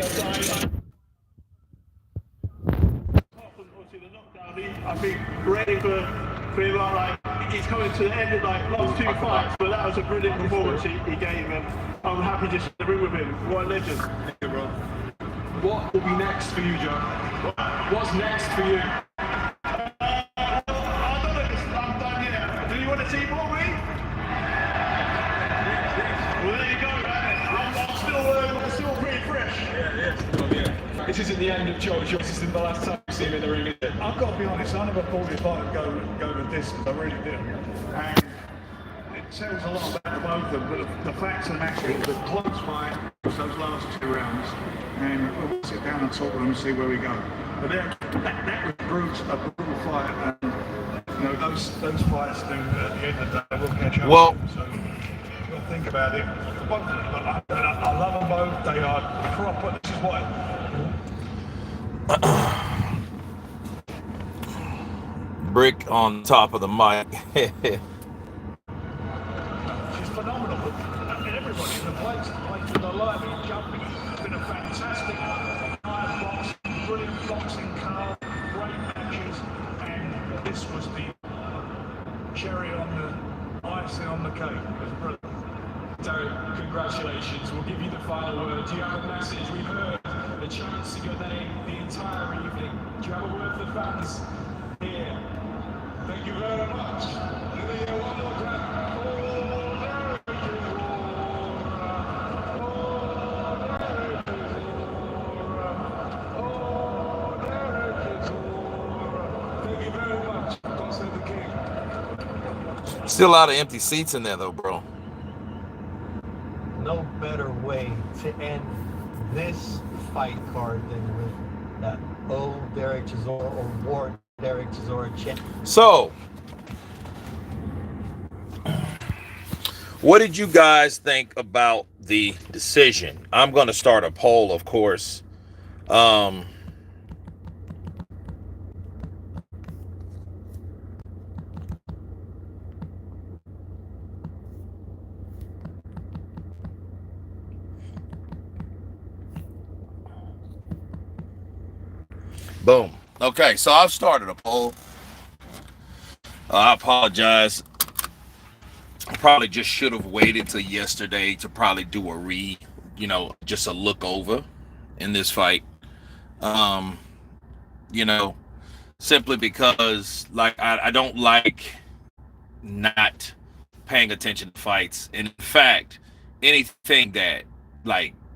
I think ready for like he's coming to the end of like last 2 fights, but that was a brilliant performance he gave, and I'm happy just to ring with him. What a legend. Thank you, bro. What will be next for you, Joe? What's next for you? I don't know if I'm done yet. Do you want to see more of me? Well, there you go, man. I'm still pretty fresh. Yeah. This isn't the end of Joyce. This isn't the last time you see him in the ring, is it? I've got to be honest, I never thought this fight would go the distance, I really did. And it tells a lot about both of them, but the facts of the matter is that close fight was those last 2 rounds, and we'll sit down and talk to them and see where we go. But that was a brutal fight, and you know, those fights do, at the end of the day, we'll catch up Well, with them, so we'll think about it. Both of them, I love them both, they are proper, this is what... Brick on top of the mic. She's phenomenal. Everybody in the place to the line, jumping. It's been a fantastic night of boxing, brilliant boxing card, great matches, and this was the cherry on the icing on the cake. It was brilliant. Derek, congratulations. We'll give you the final word. Do you have a message? We've heard the chants of your name the entire evening. Do you have a word for the fans here? Thank you very much. Let me hear one more time. Thank you very much. God save the king. Still a lot of empty seats in there, though, bro. No better way to end this fight card than with that old Derek Chisora or War Derek Chisora chant. So, what did you guys think about the decision? I'm going to start a poll, of course. Boom. Okay, so I've started a poll. I apologize. I probably just should have waited till yesterday to probably do just a look over in this fight. Simply because I don't like not paying attention to fights. And in fact, anything that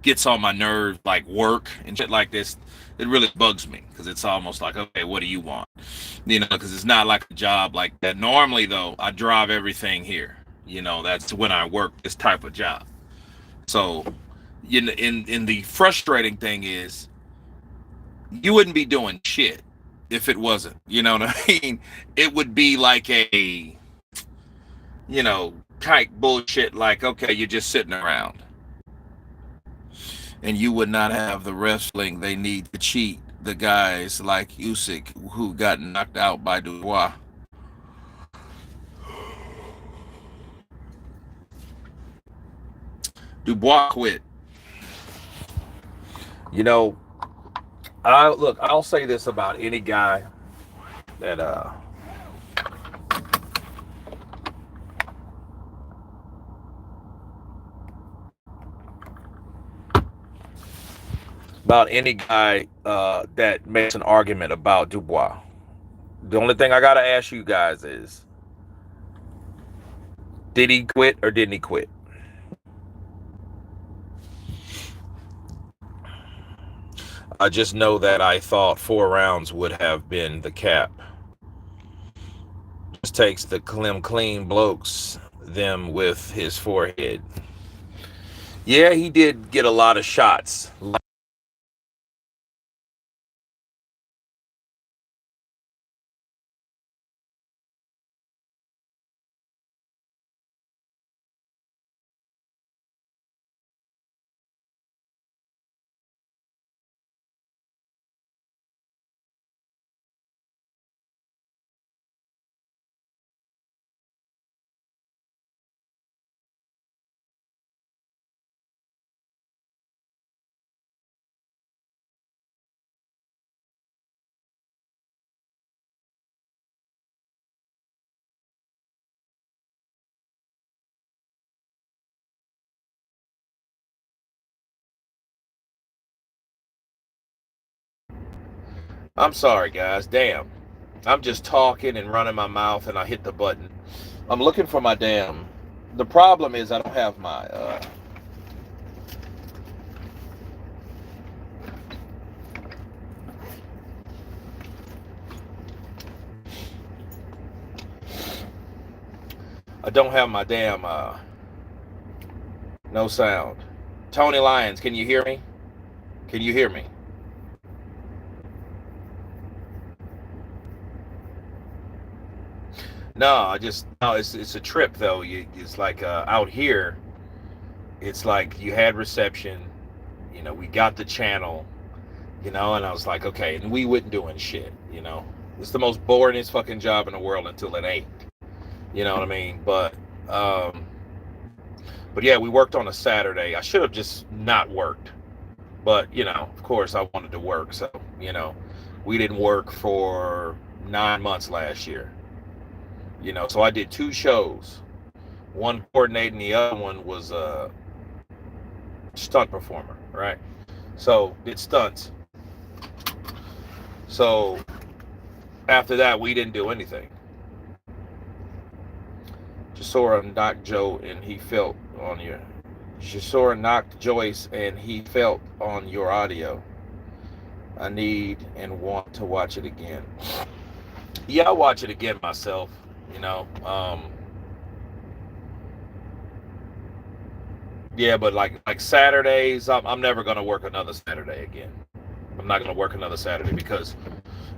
gets on my nerves, like work and shit like this, it really bugs me because it's almost like, okay, what do you want? Because it's not like a job like that. Normally, though, I drive everything here. That's when I work this type of job. So, in the frustrating thing is, you wouldn't be doing shit if it wasn't. You know what I mean? It would be like a, kite bullshit. Like, okay, you're just sitting around. And you would not have the wrestling they need to cheat the guys like Usyk who got knocked out by Dubois. Dubois quit. I'll say this about any guy that that makes an argument about Dubois. The only thing I gotta ask you guys is, did he quit or didn't he quit? I just know that I thought 4 rounds would have been the cap. Just takes the clean blokes them with his forehead. Yeah, he did get a lot of shots. I'm sorry, guys. Damn. I'm just talking and running my mouth and I hit the button. I'm looking for my damn. The problem is I don't have my I don't have my damn no sound. Tony Lyons, can you hear me? Can you hear me? No, it's a trip though. It's like out here, it's like you had reception, we got the channel, and I was like, okay, and we wasn't doing shit. It's the most boringest fucking job in the world until it ain't. You know what I mean? But yeah, we worked on a Saturday. I should have just not worked. But, of course I wanted to work. So, we didn't work for 9 months last year. So I did 2 shows. One coordinating, the other one was a stunt performer, right? So did stunts. So after that, we didn't do anything. Chisora knocked Joe and he felt on your. Chisora knocked Joyce and he felt on your audio. I need and want to watch it again. Yeah, I'll watch it again myself. Yeah, but like Saturdays, I'm never gonna work another Saturday again. I'm not gonna work another Saturday because,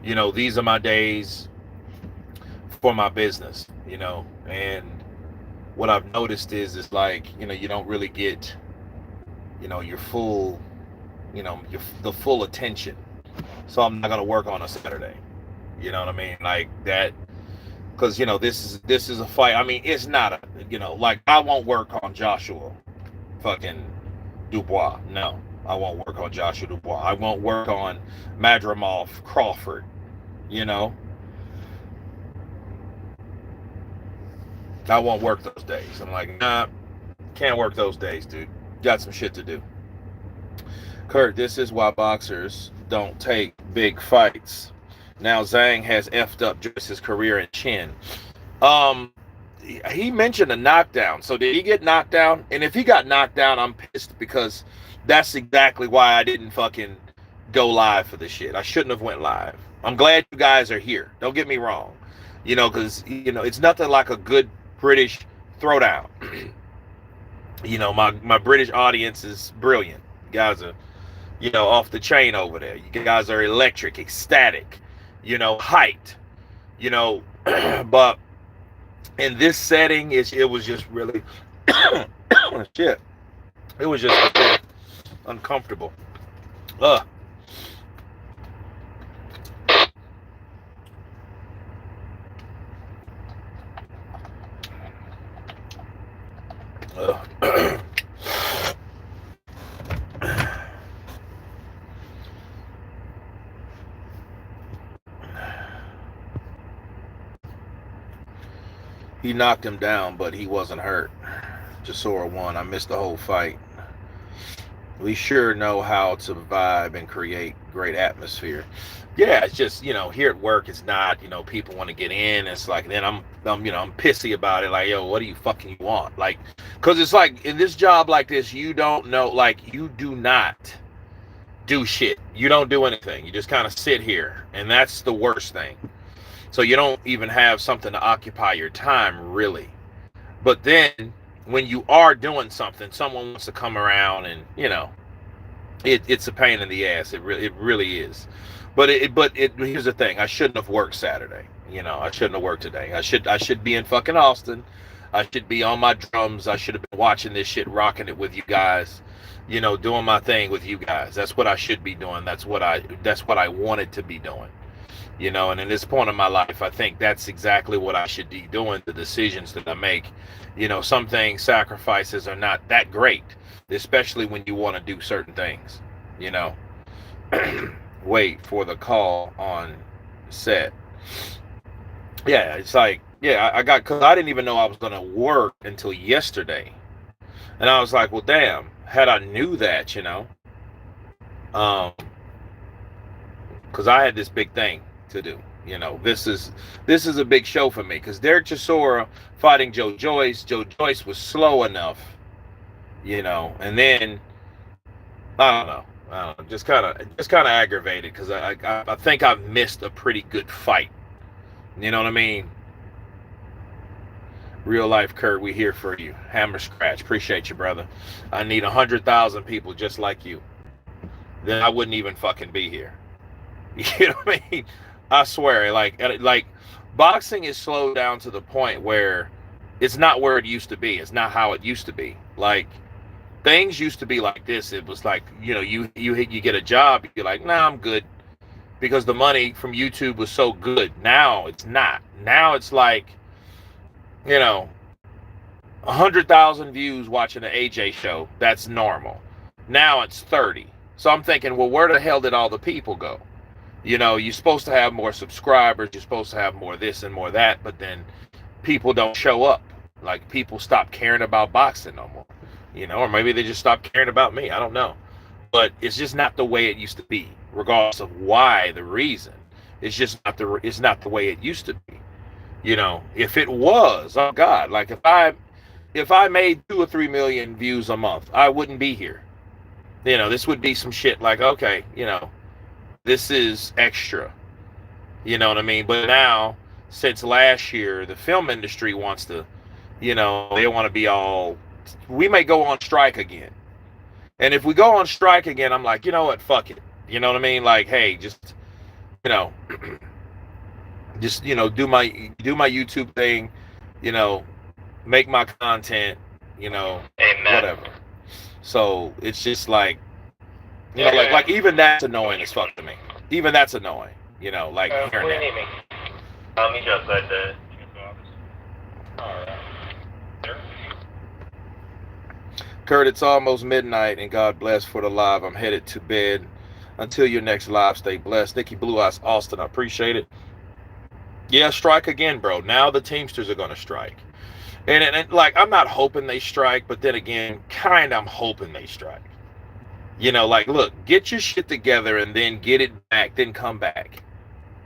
these are my days for my business. And what I've noticed is like, you don't really get, your full, the full attention. So I'm not gonna work on a Saturday. You know what I mean? Like that, because this is a fight. I mean, it's not a, like I won't work on Joshua fucking Dubois. No, I won't work on Joshua Dubois. I won't work on Madrimov Crawford. I won't work those days. I'm like, nah, can't work those days, dude. Got some shit to do. Kurt, this is why boxers don't take big fights. Now Zhang has effed up Joyce's career in Chin. He mentioned a knockdown. So did he get knocked down? And if he got knocked down, I'm pissed because that's exactly why I didn't fucking go live for this shit. I shouldn't have went live. I'm glad you guys are here. Don't get me wrong. Because, it's nothing like a good British throwdown. My British audience is brilliant. You guys are, off the chain over there. You guys are electric, ecstatic, hyped, but in this setting, it was just really, shit. It was just uncomfortable. Ugh. He knocked him down, but he wasn't hurt. Chisora won. I missed the whole fight. We sure know how to vibe and create great atmosphere. Yeah, it's just, here at work, it's not, people want to get in. It's like, then I'm pissy about it. Like, yo, what do you fucking want? Like, because it's like, in this job like this, you don't know, like, you do not do shit. You don't do anything. You just kind of sit here. And that's the worst thing. So you don't even have something to occupy your time, really. But then when you are doing something, someone wants to come around and, it's a pain in the ass. It really is. But here's the thing. I shouldn't have worked Saturday. I shouldn't have worked today. I should be in fucking Austin. I should be on my drums. I should have been watching this shit, rocking it with you guys, doing my thing with you guys. That's what I should be doing. That's what I wanted to be doing. And in this point in my life, I think that's exactly what I should be doing, the decisions that I make. Some things, sacrifices are not that great, especially when you want to do certain things, Wait for the call on set. Yeah, it's like, yeah, because I didn't even know I was going to work until yesterday. And I was like, well, damn, had I knew that, because I had this big thing to do. You know, this is a big show for me because Derek Chisora fighting Joyce. Joyce was slow enough, you know, and then I don't know, just kind of aggravated because I think I've missed a pretty good fight. You know what I mean? Real life Kurt, we here for you. Hammer Scratch, appreciate you, brother. I need 100,000 people just like you. Then I wouldn't even fucking be here. You know what I mean? I swear, like boxing is slowed down to the point where it's not where it used to be. It's not how it used to be. Like things used to be like this. It was like, you know, you get a job, you're like, nah, I'm good, because the money from YouTube was so good. Now it's not. Now it's like, you know, 100,000 views watching the AJ show. That's normal. Now it's 30. So I'm thinking, well, where the hell did all the people go? You know, you're supposed to have more subscribers. You're supposed to have more this and more that. But then people don't show up. Like people stop caring about boxing no more. You know, or maybe they just stopped caring about me. I don't know. But it's just not the way it used to be, regardless of why, the reason. It's just not the way it used to be. You know, if it was, oh God, like if I made 2 or 3 million views a month, I wouldn't be here. You know, this would be some shit like, okay, you know, this is extra. You know what I mean? But now, since last year, the film industry wants to, you know, they want to be all, we may go on strike again. And if we go on strike again, I'm like, you know what, fuck it. You know what I mean? Like, hey, just, you know, just, you know, do my YouTube thing, you know, make my content, you know, whatever. So it's just like, you know, like even that's annoying as fuck to me. Even that's annoying, you know, like hearing that. Meet you outside the office. Alright. Kurt, it's almost midnight, and God bless for the live. I'm headed to bed. Until your next live, stay blessed. Nikki Blue Eyes Austin, I appreciate it. Yeah, strike again, bro. Now the Teamsters are going to strike. And like, I'm not hoping they strike, but then again, kind of I'm hoping they strike. You know, like, look, get your shit together and then get it back, then come back.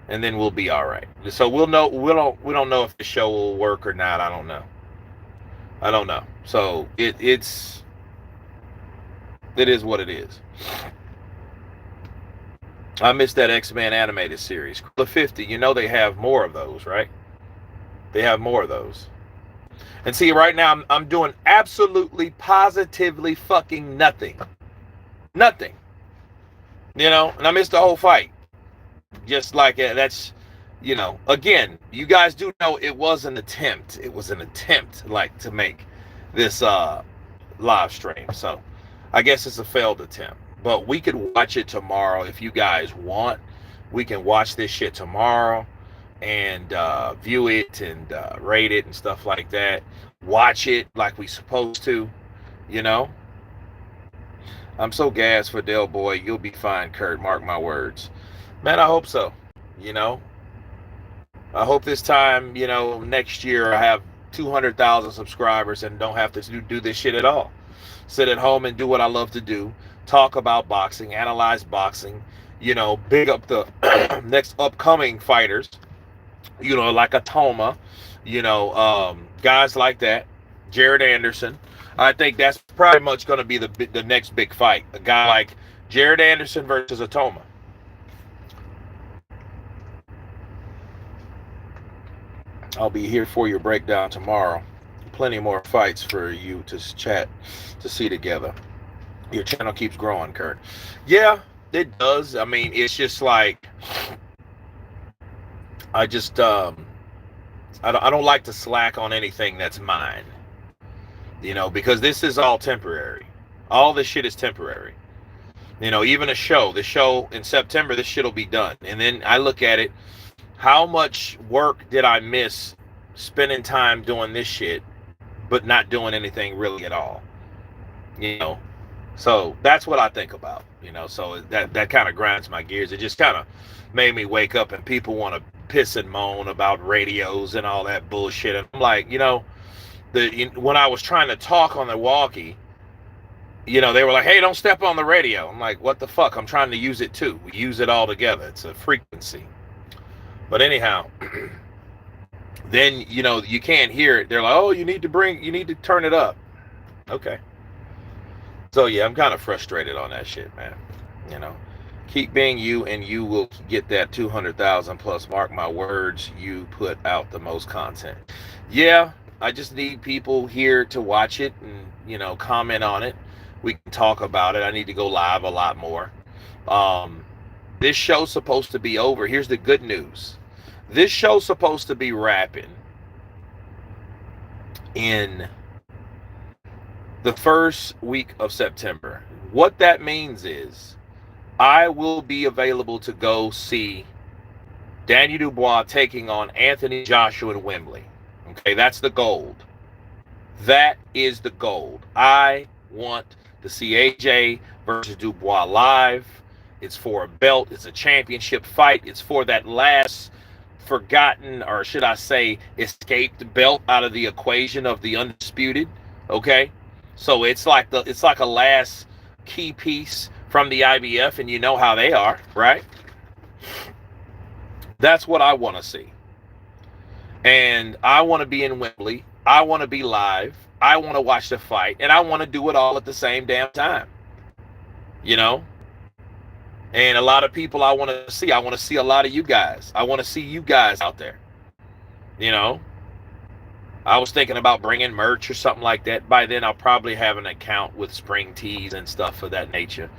And then we'll be all right. So we'll know, we don't know if the show will work or not. I don't know. So it is what it is. I missed that X-Men animated series. The 50, you know they have more of those, right? They have more of those. And see, right now I'm doing absolutely, positively fucking nothing. Nothing. You know, and I missed the whole fight. Just like that's, you know, again, you guys do know it was an attempt. It was an attempt, like, to make this live stream. So I guess it's a failed attempt. But we could watch it tomorrow if you guys want. We can watch this shit tomorrow and view it and rate it and stuff like that. Watch it like we supposed to, you know. I'm so gassed for Del Boy. You'll be fine, Kurt. Mark my words. Man, I hope so. You know, I hope this time, you know, next year I have 200,000 subscribers and don't have to do this shit at all. Sit at home and do what I love to do. Talk about boxing, analyze boxing, you know, big up the next upcoming fighters, you know, like a Toma, you know, guys like that, Jared Anderson. I think that's pretty much going to be the next big fight. A guy like Jared Anderson versus a Toma. I'll be here for your breakdown tomorrow. Plenty more fights for you to chat, to see together. Your channel keeps growing, Kurt. Yeah, it does. I mean, it's just like, I just, I don't like to slack on anything that's mine. You know, because this is all temporary. All this shit is temporary. You know, even the show in September, this shit will be done. And then I look at it, how much work did I miss spending time doing this shit, but not doing anything really at all? You know, so that's what I think about, you know, so that kind of grinds my gears. It just kind of made me wake up, and people want to piss and moan about radios and all that bullshit. And I'm like, you know, when I was trying to talk on the walkie, you know, they were like, hey, don't step on the radio. I'm like, what the fuck? I'm trying to use it too. We use it all together. It's a frequency. But anyhow, then, you know, you can't hear it. They're like, oh, you need to turn it up. Okay. So yeah, I'm kind of frustrated on that shit, man. You know, keep being you and you will get that 200,000 plus. Mark my words, you put out the most content. Yeah, I just need people here to watch it and, you know, comment on it. We can talk about it. I need to go live a lot more. This show's supposed to be over. Here's the good news. This show's supposed to be wrapping in the first week of September. What that means is I will be available to go see Daniel Dubois taking on Anthony Joshua in Wembley. Okay, that's the gold. That is the gold. I want to see AJ versus Dubois live. It's for a belt. It's a championship fight. It's for that last forgotten, or should I say, escaped belt out of the equation of the undisputed. Okay, so it's like a last key piece from the IBF, and you know how they are, right? That's what I want to see. And I want to be in Wembley. I want to be live. I want to watch the fight, and I want to do it all at the same damn time. You know? And a lot of people I want to see. I want to see a lot of you guys. I want to see you guys out there. You know? I was thinking about bringing merch or something like that. By then, I'll probably have an account with spring tees and stuff of that nature.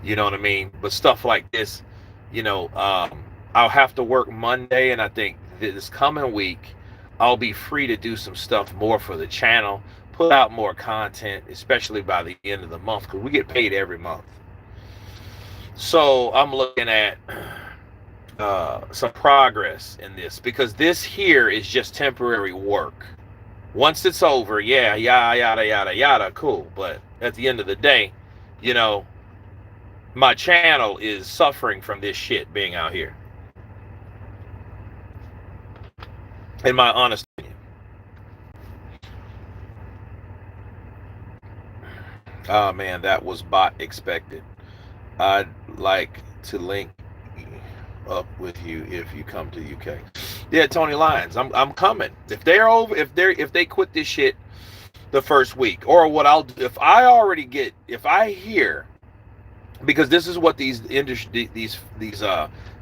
You know what I mean? But stuff like this, you know, I'll have to work Monday, and I think this coming week, I'll be free to do some stuff more for the channel, put out more content, especially by the end of the month, because we get paid every month. So I'm looking at some progress in this, because this here is just temporary work. Once it's over, yeah, yada, yada, yada, cool. But at the end of the day, you know, my channel is suffering from this shit being out here. In my honest opinion. Oh man, that was bot expected. I'd like to link up with you if you come to UK. Yeah, Tony Lyons, I'm coming. If they're over, if they quit this shit the first week, or what I'll do, if I hear, because this is what these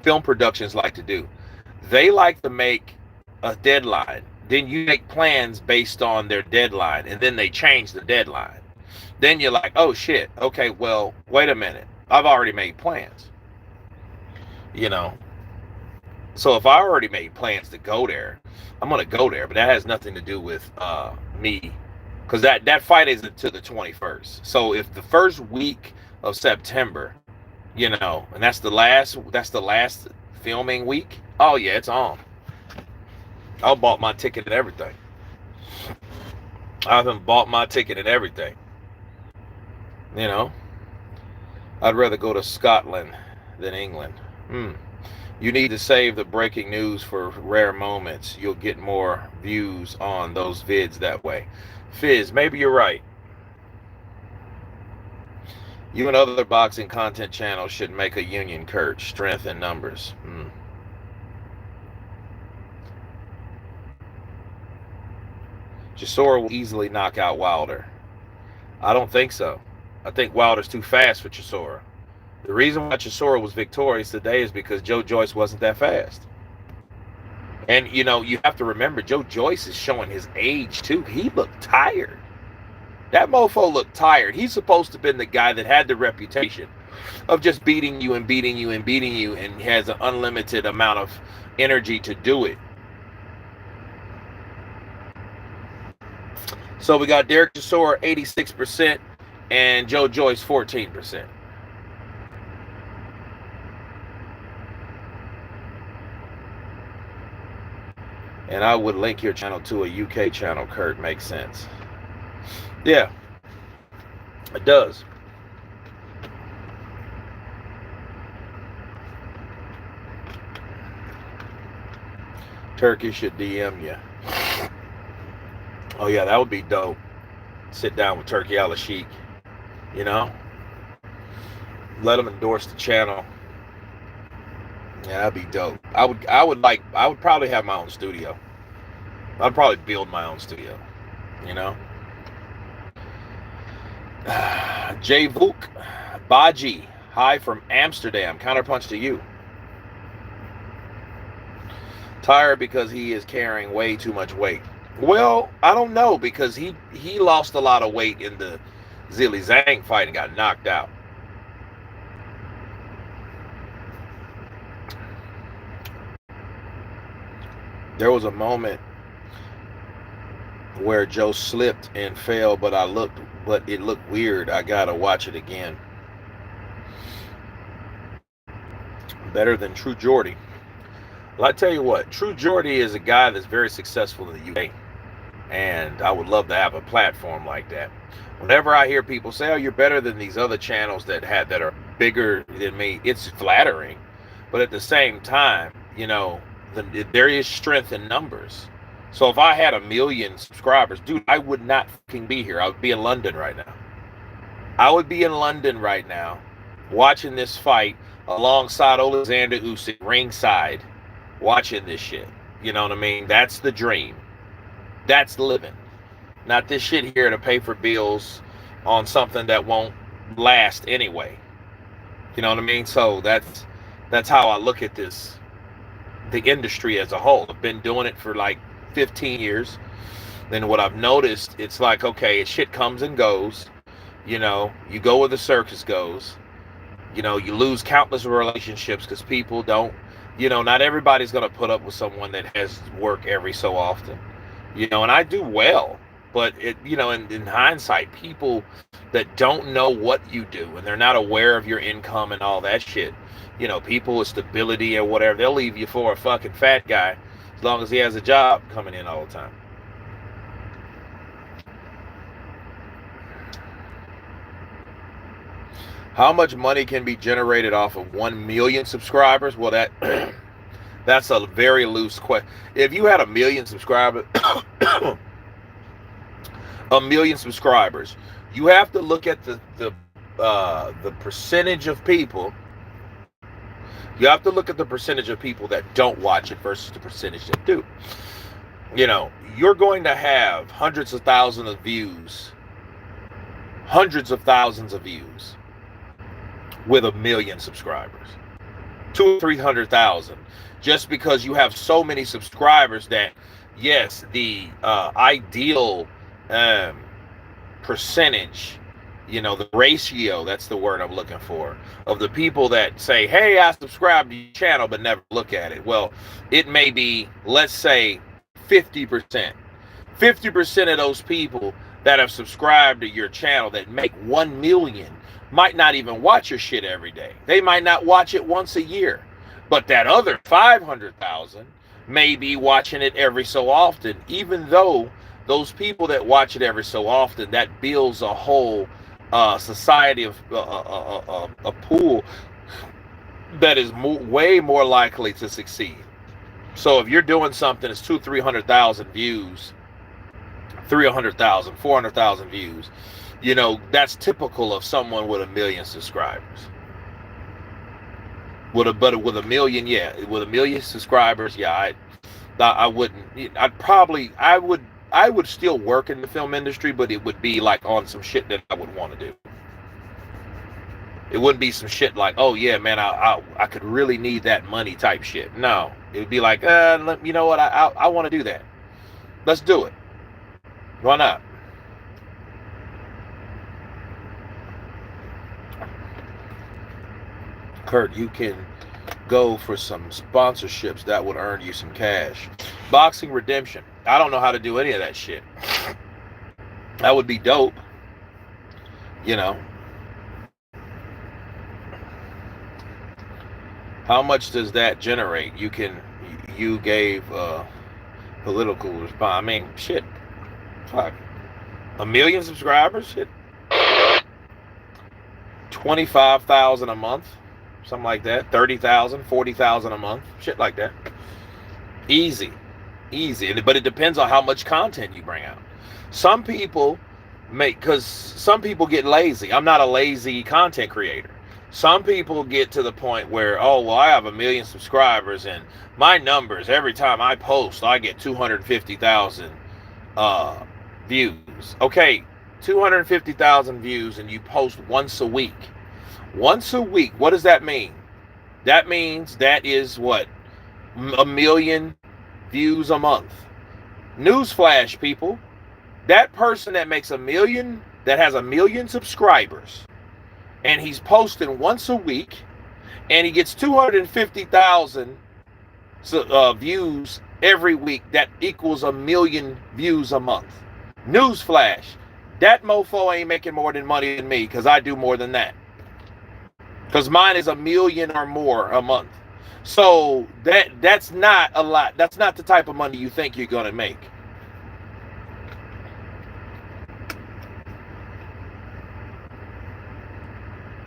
film productions like to do. They like to make a deadline, then you make plans based on their deadline, and then they change the deadline. Then you're like, oh shit, okay, well, wait a minute, I've already made plans, you know. So if I already made plans to go there, I'm gonna go there, but that has nothing to do with me, because that fight is until the 21st. So if the first week of September, you know, and that's the last filming week, oh yeah, it's on. I bought my ticket and everything. I haven't bought my ticket and everything. You know, I'd rather go to Scotland than England. You need to save the breaking news for rare moments. You'll get more views on those vids that way. Fizz, maybe you're right. You and other boxing content channels should make a union, Kurt. Strength in numbers. Chisora will easily knock out Wilder. I don't think so. I think Wilder's too fast for Chisora. The reason why Chisora was victorious today is because Joyce wasn't that fast. And, you know, you have to remember, Joyce is showing his age, too. He looked tired. That mofo looked tired. He's supposed to have been the guy that had the reputation of just beating you and beating you and beating you, and has an unlimited amount of energy to do it. So we got Derek Chisora 86% and Joyce 14%. And I would link your channel to a UK channel, Kurt. Makes sense. Yeah, it does. Turkey should DM you. Oh yeah, that would be dope. Sit down with Turkey Al-Sheikh. You know, let them endorse the channel. Yeah, that'd be dope. I would probably have my own studio. I'd probably build my own studio. You know. J Vuk Baji, hi from Amsterdam. Counterpunch to you. Tired because he is carrying way too much weight. Well, I don't know, because he lost a lot of weight in the Zilly Zhang fight and got knocked out. There was a moment where Joe slipped and fell, but it looked weird. I gotta watch it again. Better than True Geordie. Well, I tell you what, True Geordie is a guy that's very successful in the UK, and I would love to have a platform like that. Whenever I hear people say, "Oh, you're better than these other channels that are bigger than me," it's flattering, but at the same time, you know, there is strength in numbers. So if I had 1 million subscribers, dude, I would not fucking be here. I would be in London right now. I would be in London right now, watching this fight alongside Alexander Usyk ringside, watching this shit. You know what I mean? That's the dream. That's living. Not this shit here to pay for bills on something that won't last anyway. You know what I mean? So that's how I look at this, the industry as a whole. I've been doing it for like 15 years. Then what I've noticed, it's like, okay, shit comes and goes. You know, you go where the circus goes. You know, you lose countless relationships because people don't, you know, not everybody's going to put up with someone that has work every so often. You know, and I do well. But, you know, in hindsight, people that don't know what you do and they're not aware of your income and all that shit, you know, people with stability or whatever, they'll leave you for a fucking fat guy as long as he has a job coming in all the time. How much money can be generated off of 1 million subscribers? Well, that's a very loose question. If you had 1 million subscribers, 1 million subscribers, you have to look at the percentage of people. You have to look at the percentage of people that don't watch it versus the percentage that do. You know, you're going to have hundreds of thousands of views with 1 million subscribers, 200,000 or 300,000, just because you have so many subscribers that, yes, the ideal percentage, you know, the ratio, that's the word I'm looking for, of the people that say, hey, I subscribe to your channel but never look at it. Well, it may be, let's say, 50%. 50% of those people that have subscribed to your channel that make 1 million might not even watch your shit every day. They might not watch it once a year. But that other 500,000 may be watching it every so often, even though those people that watch it every so often, that builds a whole society of a pool that is way more likely to succeed. So if you're doing something that's 200,000-300,000 views, 300,000, 400,000 views, you know, that's typical of someone with 1 million subscribers. With 1 million, yeah, with 1 million subscribers, yeah, I wouldn't. I would still work in the film industry, but it would be like on some shit that I would want to do. It wouldn't be some shit like, oh yeah, man, I could really need that money type shit. No, it would be like, you know what, I want to do that. Let's do it. Why not? Kurt, you can go for some sponsorships that would earn you some cash. Boxing Redemption. I don't know how to do any of that shit. That would be dope. You know. How much does that generate? You gave a political response. I mean, shit. Fuck. 1 million subscribers? Shit. 25,000 a month. Something like that. 30,000, 40,000 a month. Shit like that. Easy. But it depends on how much content you bring out. Some people because some people get lazy. I'm not a lazy content creator. Some people get to the point where, oh, well, I have 1 million subscribers and my numbers, every time I post, I get 250,000 views. Okay, 250,000 views and you post once a week. Once a week, what does that mean? That means that is what? 1 million views a month. Newsflash, people. That person that makes 1 million, that has 1 million subscribers, and he's posting once a week, and he gets 250,000 views every week, that equals 1 million views a month. Newsflash, that mofo ain't making more than money than me, because I do more than that. Because mine is 1 million or more a month. So that's not a lot. That's not the type of money you think you're going to make.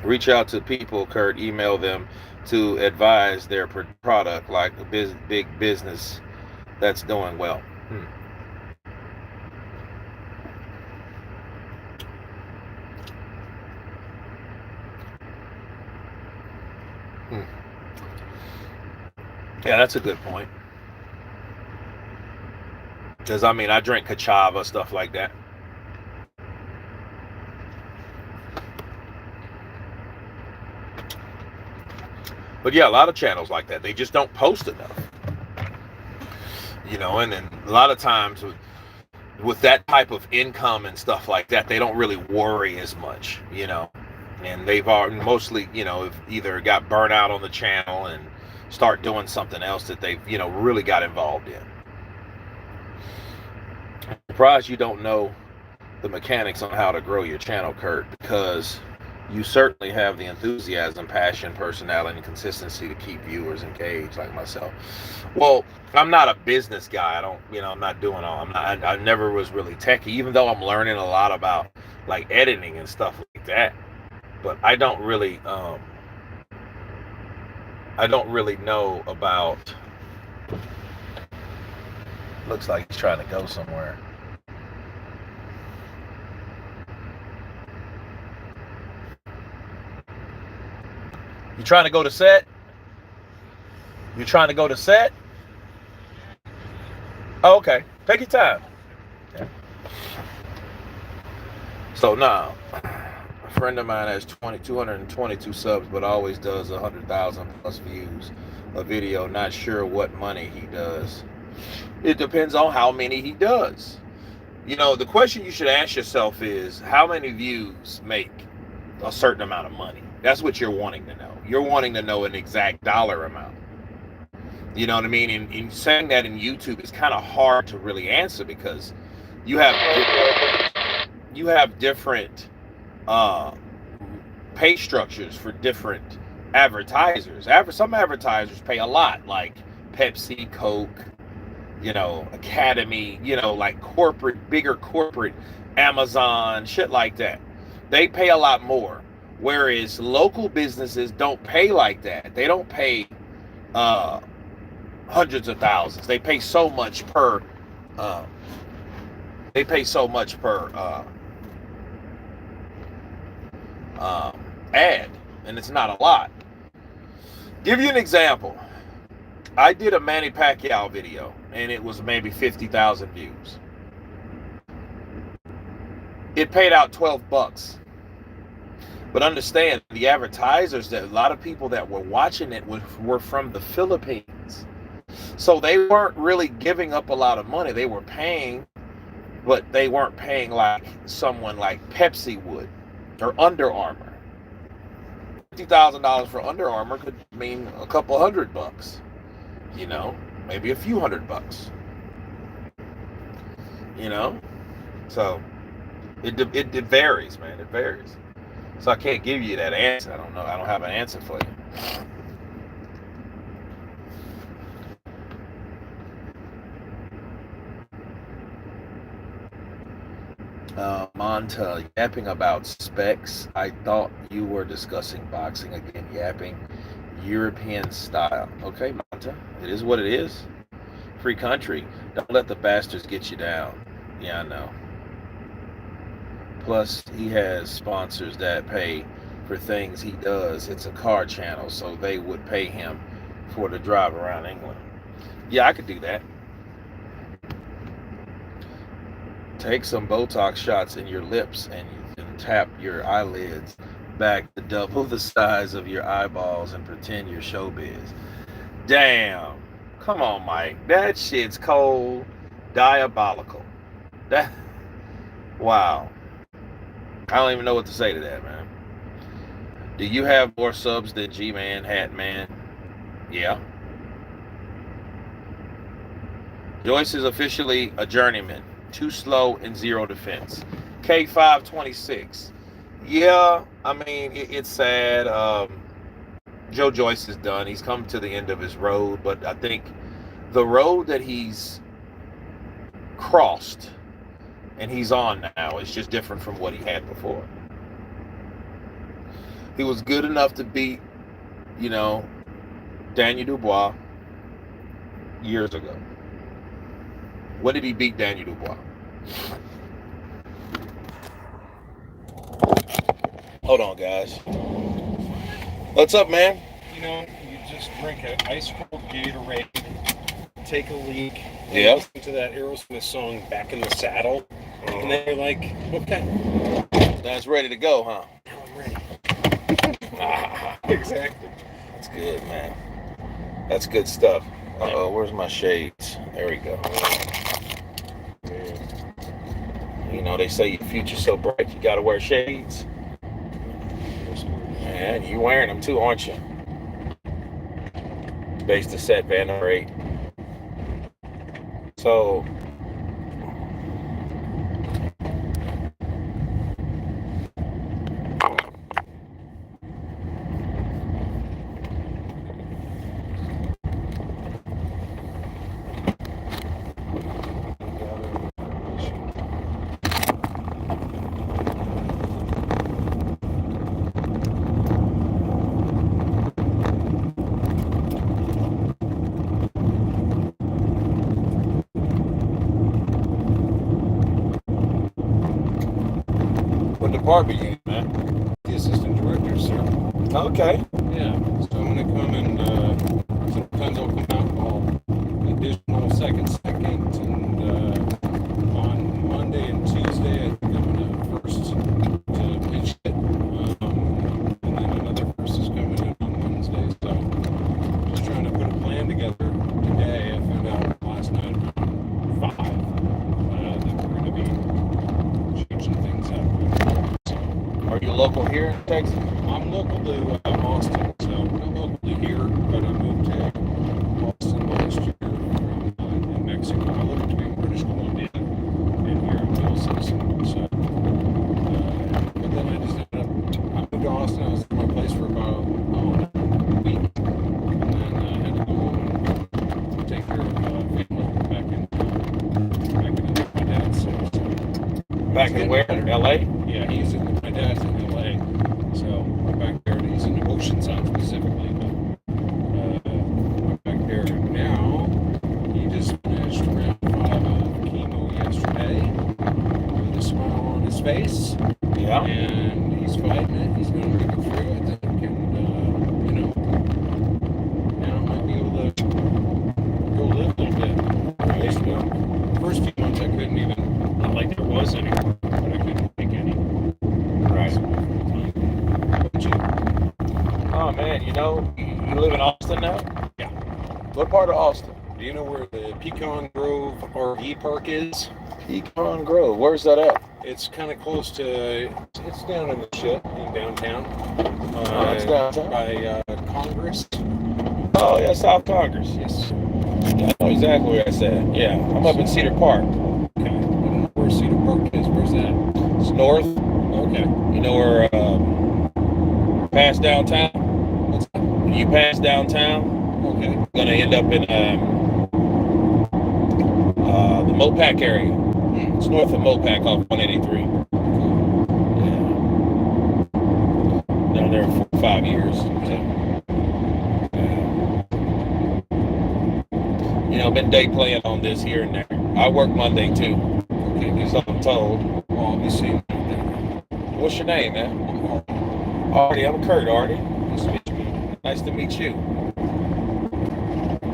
Reach out to people, Kurt. Email them to advise their product, like a big business that's doing well. Yeah, that's a good point. Because, I mean, I drink Chisora, stuff like that. But yeah, a lot of channels like that, they just don't post enough. You know, and then a lot of times with that type of income and stuff like that, they don't really worry as much, you know. And they've mostly, you know, either got burnt out on the channel and start doing something else that they've, you know, really got involved in. I'm surprised you don't know the mechanics on how to grow your channel, Kurt, because you certainly have the enthusiasm, passion, personality, and consistency to keep viewers engaged like myself. Well, I'm not a business guy. I don't, you know, I'm not doing all, I never was really techie, even though I'm learning a lot about like editing and stuff like that. But I don't really know about, looks like he's trying to go somewhere. You trying to go to set? You trying to go to set? Oh, okay. Take your time. Okay. So now, a friend of mine has 222 subs, but always does 100,000 plus views a video. Not sure what money he does. It depends on how many he does. You know, the question you should ask yourself is, how many views make a certain amount of money? That's what you're wanting to know. You're wanting to know an exact dollar amount. You know what I mean? And saying that in YouTube is kind of hard to really answer, because you have different pay structures for different advertisers. Some advertisers pay a lot, like Pepsi, Coke, you know, Academy, you know, like bigger corporate, Amazon, shit like that. They pay a lot more. Whereas local businesses don't pay like that. They don't pay hundreds of thousands. They pay so much per ad, and it's not a lot. Give you an example. I did a Manny Pacquiao video, and it was maybe 50,000 views. It paid out $12. But understand, the advertisers, that a lot of people that were watching it were from the Philippines. So they weren't really giving up a lot of money. They were paying, but they weren't paying like someone like Pepsi would, or Under Armour. $50,000 for Under Armour could mean a couple $100, you know, maybe a few $100, you know. So it varies, man. It varies. So I can't give you that answer. I don't know. I don't have an answer for you. Monta, yapping about specs. I thought you were discussing boxing again. Yapping European style. Okay, Monta. It is what it is. Free country. Don't let the bastards get you down. Yeah, I know. Plus, he has sponsors that pay for things he does. It's a car channel, so they would pay him for the drive around England. Yeah, I could do that. Take some Botox shots in your lips and you can tap your eyelids back to double the size of your eyeballs and pretend you're showbiz. Damn. Come on, Mike. That shit's cold. Diabolical. That. Wow. I don't even know what to say to that, man. Do you have more subs than G-Man, Hat Man? Yeah. Joyce is officially a journeyman. Too slow and zero defense. K526. Yeah, I mean, it's sad. Joe Joyce is done. He's come to the end of his road, but I think the road that he's crossed and he's on now is just different from what he had before. He was good enough to beat, Daniel Dubois years ago. When did he beat Daniel Dubois? Hold on, guys. What's up, man? You just drink an ice cold Gatorade, take a leak, yeah, listen to that Aerosmith song "Back in the Saddle," and then you're like, okay, now it's ready to go, huh? Now I'm ready. Exactly. That's good, man. That's good stuff. Uh-oh, where's my shades? There we go. They say your future's so bright, you gotta wear shades. Man, you wearing them too, aren't you? Base to set, Van 8. So, department you, man? The assistant director, sir. Okay. Yeah. So I'm gonna come and sometimes I'll come out all additional second, and on Monday and Tuesday I think I'm gonna first to pitch it, and then another first is coming in on Wednesday. So just trying to put a plan together today. I found out last night around 5 that we're gonna be changing things up. Are you local here in Texas? I'm local to Austin, so I'm locally here, but I moved to Austin last year from New Mexico. I live between British Columbia and here in Wilson, so but then I just ended up, I moved to Austin. I was at my place for about a week, and then I had to go home and take care of family back in my dad's house. Back in where? LA? Yeah, he's in my dad's in LA, so we're back there. He's in Oceanside specifically, but we're back there now. He just finished round 5 of chemo yesterday with a smile on his face. Yeah. And he's fighting it. He's going to make it through, I think, and now I might be able to go live a little bit. Right? First few months I couldn't even, not like there was anymore, but I couldn't take any. Right. Oh man, you live in Austin now? Yeah. What part of Austin? Do you know where the Pecan Grove RV park is? Pecan Grove. Where's that at? It's kind of close to, it's down in the shit in downtown. It's downtown? By Congress. Oh yeah, South Congress. Yes. Yeah, I know exactly where that's at. Yeah, I'm up in Cedar Park. Okay. I don't know where Cedar Park is. Where's that? It's north. Okay. You know where past downtown? When you pass downtown, okay, you're gonna end up in the Mopac area. It's north of Mopac off 183. Yeah. Down there for 5 years. So, been day playing on this here and there. I work Monday too. Okay, because I'm told. Well, I'll be seeing What's your name, man? Artie. I'm Kurt, Artie. Nice to meet you. Nice to meet you.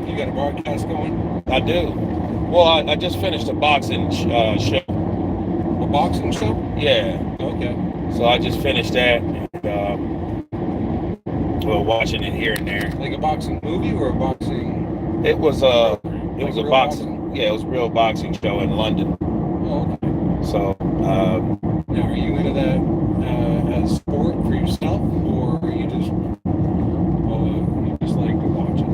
You got a broadcast going? I do. Well, I just finished a boxing show. A boxing show? Yeah. Okay. So I just finished that. And, well, watching it here and there. Like a boxing movie or a boxing? It was a boxing. Boxing? Yeah, it was a real boxing show in London. Oh, okay. So. Now, are you into that as sport for yourself, or are you just like to watch it?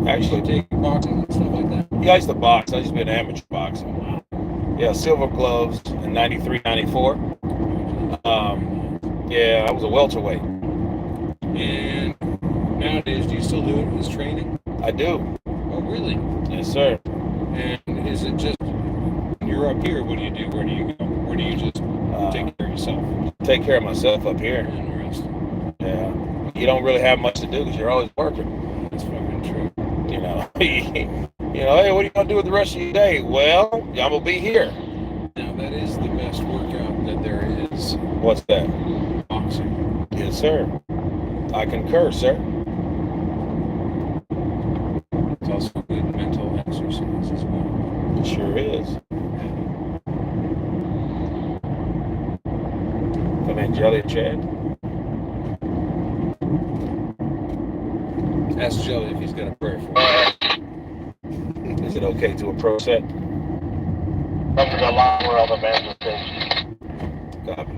Actually, take boxing and stuff like that? Yeah, I used to box. I used to be an amateur boxer. Yeah, silver gloves in 93, 94. Yeah, I was a welterweight. And nowadays, do you still do it as training? I do. Oh, really? Yes, sir. And is it just, when you're up here, what do you do? Where do you go? Where do you just take care of yourself? Take care of myself up here. And the rest. Yeah. You don't really have much to do because you're always working. That's fucking true. You know, hey, what are you going to do with the rest of your day? Well, I'm going to be here. Now, that is the best workout that there is. What's that? Boxing. Yes, sir. I concur, sir. It's also good mental exercise as well. It sure is. Come in, Jelly Chad. Ask Jelly if he's got a prayer for me. Is it okay to approach that? Up to the line where all the bands are stationed. Copy.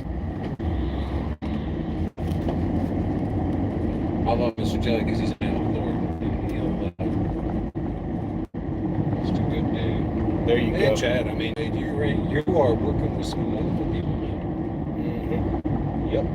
I love Mr. Jelly because he's a man of the Lord. Just a good dude. There you Hey, go. Chad, I mean, you are working with some wonderful people, man. Mm-hmm. Yep.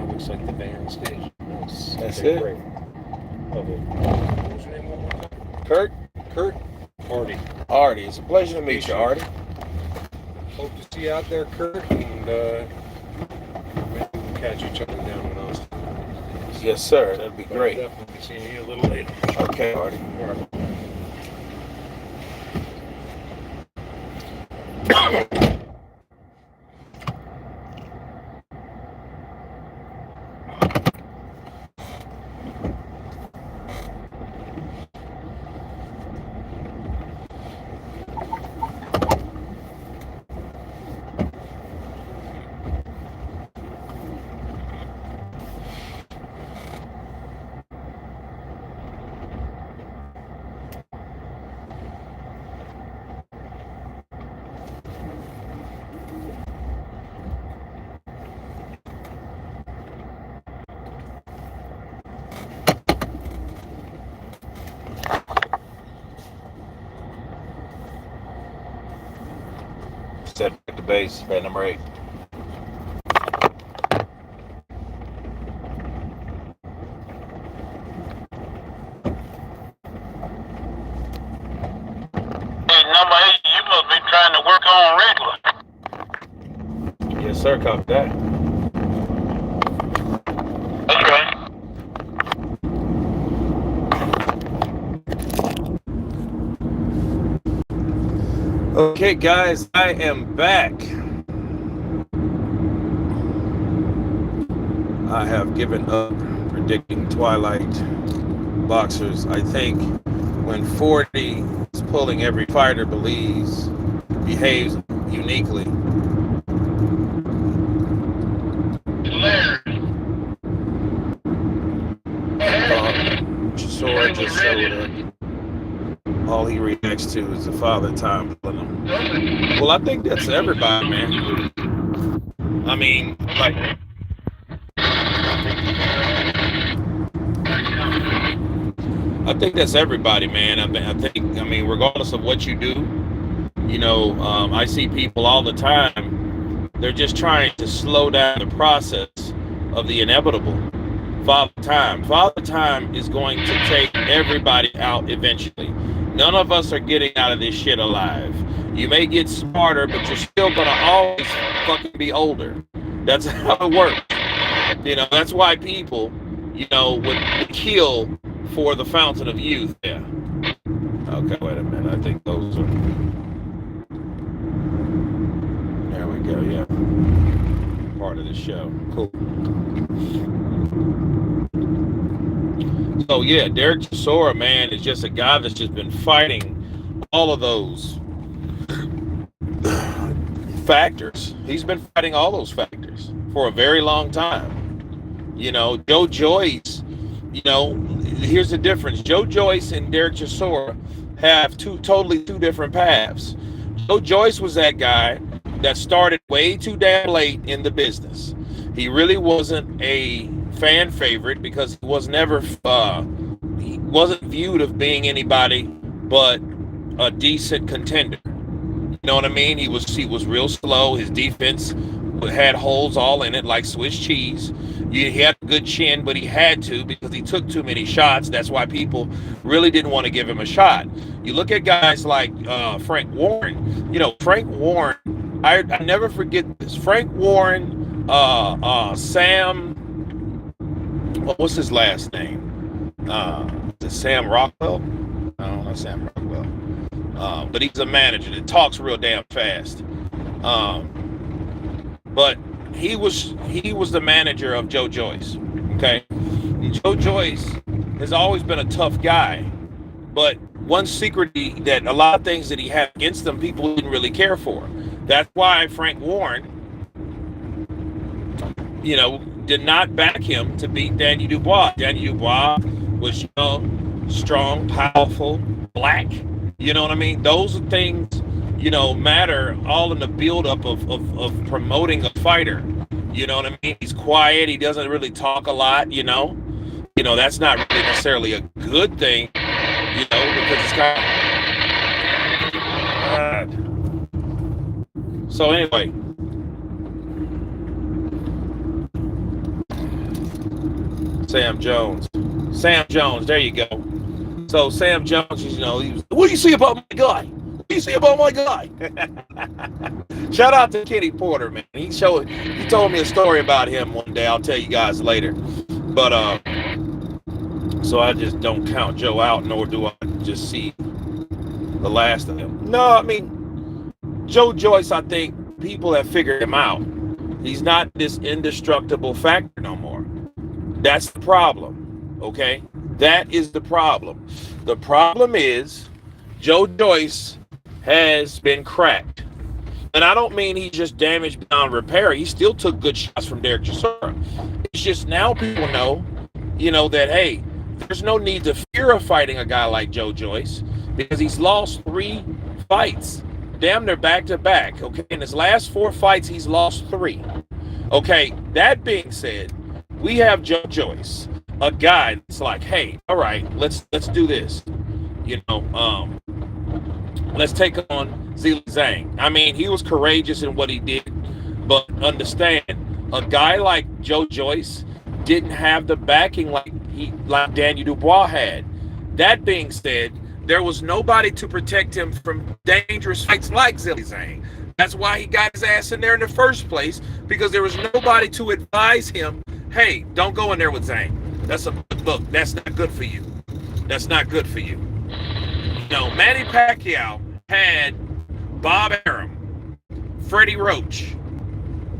Looks like the band stage. That's it. Great. Love it. What was your name one more time? Kurt? Kurt? Artie. Artie. It's a pleasure to meet you, Artie. Hope to see you out there, Kurt, and maybe we'll catch each other down in Austin. Yes, sir. That'd be great. I'll definitely be seeing you a little later. Okay, Artie. All right. Set back to base, band number 8. Hey, number 8, you must be trying to work on regular. Yes, sir. Copy that. That's right. Okay, guys, I am back. I have given up predicting Twilight boxers. I think when 40 is pulling, every fighter behaves uniquely. Chisora just showed up. All he reacts to is the father time pulling him. Well, I think that's everybody, man. I mean, like, I think that's everybody, man. I mean, regardless of what you do, I see people all the time. They're just trying to slow down the process of the inevitable. Father Time is going to take everybody out eventually. None of us are getting out of this shit alive. You may get smarter, but you're still gonna always fucking be older. That's how it works. That's why people, would kill for the fountain of youth. Yeah. Okay, wait a minute. I think those are. There we go. Yeah. Part of the show. Cool. So yeah, Derek Chisora, man, is just a guy that's just been fighting all of those factors. He's been fighting all those factors for a very long time. Joe Joyce, here's the difference. Joe Joyce and Derek Chisora have two different paths. Joe Joyce was that guy that started way too damn late in the business. He really wasn't a fan favorite because he was never he wasn't viewed of being anybody but a decent contender. You know what I mean? He was real slow. His defense had holes all in it like Swiss cheese. He had a good chin, but he had to because he took too many shots. That's why people really didn't want to give him a shot. You look at guys like Frank Warren. Frank Warren, I never forget this. Frank Warren, Sam, what's his last name? Is it Sam Rockwell? No, not Sam Rockwell. But he's a manager that talks real damn fast. But he was the manager of Joe Joyce. Okay, and Joe Joyce has always been a tough guy, but one secret that a lot of things that he had against them, people didn't really care for. That's why Frank Warren, did not back him to beat Danny Dubois. Danny Dubois was young, strong, powerful, black. You know what I mean? Those are things, matter all in the buildup of promoting a fighter. You know what I mean? He's quiet. He doesn't really talk a lot, that's not really necessarily a good thing, because it's kind of... So anyway. Sam Jones, there you go. So Sam Jones, he was, what do you see about my guy? What do you see about my guy? Shout out to Kenny Porter, man. He told me a story about him one day. I'll tell you guys later. But so I just don't count Joe out, nor do I just see the last of him. No, I mean, Joe Joyce, I think people have figured him out. He's not this indestructible factor no more. That's the problem, okay? That is the problem. The problem is Joe Joyce has been cracked. And I don't mean he's just damaged beyond repair. He still took good shots from Derek Chisora. It's just now people know, that, hey, there's no need to fear of fighting a guy like Joe Joyce because he's lost 3 fights, damn near back-to-back, okay? In his last 4 fights, he's lost 3. Okay, that being said, we have Joe Joyce, a guy that's like, hey, all right, let's do this. Let's take on Zhilei Zhang. I mean, he was courageous in what he did, but understand, a guy like Joe Joyce didn't have the backing like Danny Dubois had. That being said, there was nobody to protect him from dangerous fights like Zhilei Zhang. That's why he got his ass in there in the first place, because there was nobody to advise him, hey, don't go in there with Zhang. Look, that's not good for you. That's not good for you. Manny Pacquiao had Bob Arum, Freddie Roach,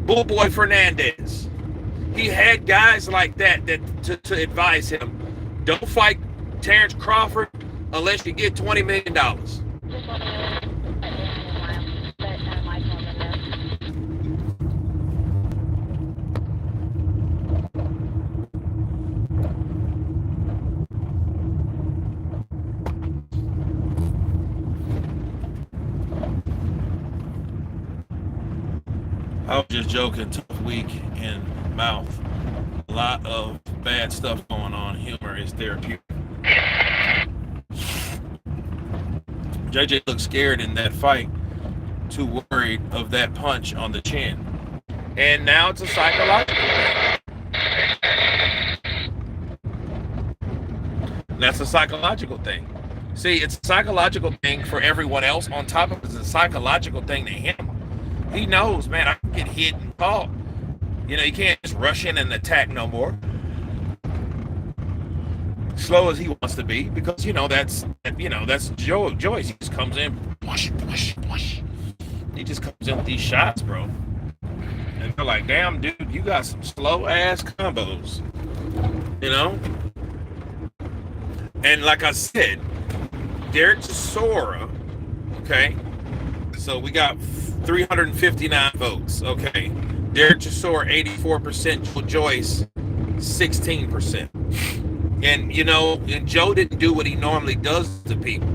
Bullboy Fernandez. He had guys like that to advise him, don't fight Terrence Crawford unless you get $20 million. I was just joking. Tough week in mouth. A lot of bad stuff going on. Humor is therapeutic. JJ looked scared in that fight, too worried of that punch on the chin. And now it's a psychological thing. That's a psychological thing. See, it's a psychological thing for everyone else. On top of it, it's a psychological thing to him. He knows, man, I can get hit and caught. You know, you can't just rush in and attack no more. Slow as he wants to be, because that's Joyce. He just comes in, whoosh, whoosh, whoosh. He just comes in with these shots, bro. And they're like, damn, dude, you got some slow ass combos. You know? And like I said, Derek Chisora, okay? So we got 359 votes, okay? Derek Chisora, 84%, Joyce, 16%. And, and Joe didn't do what he normally does to people.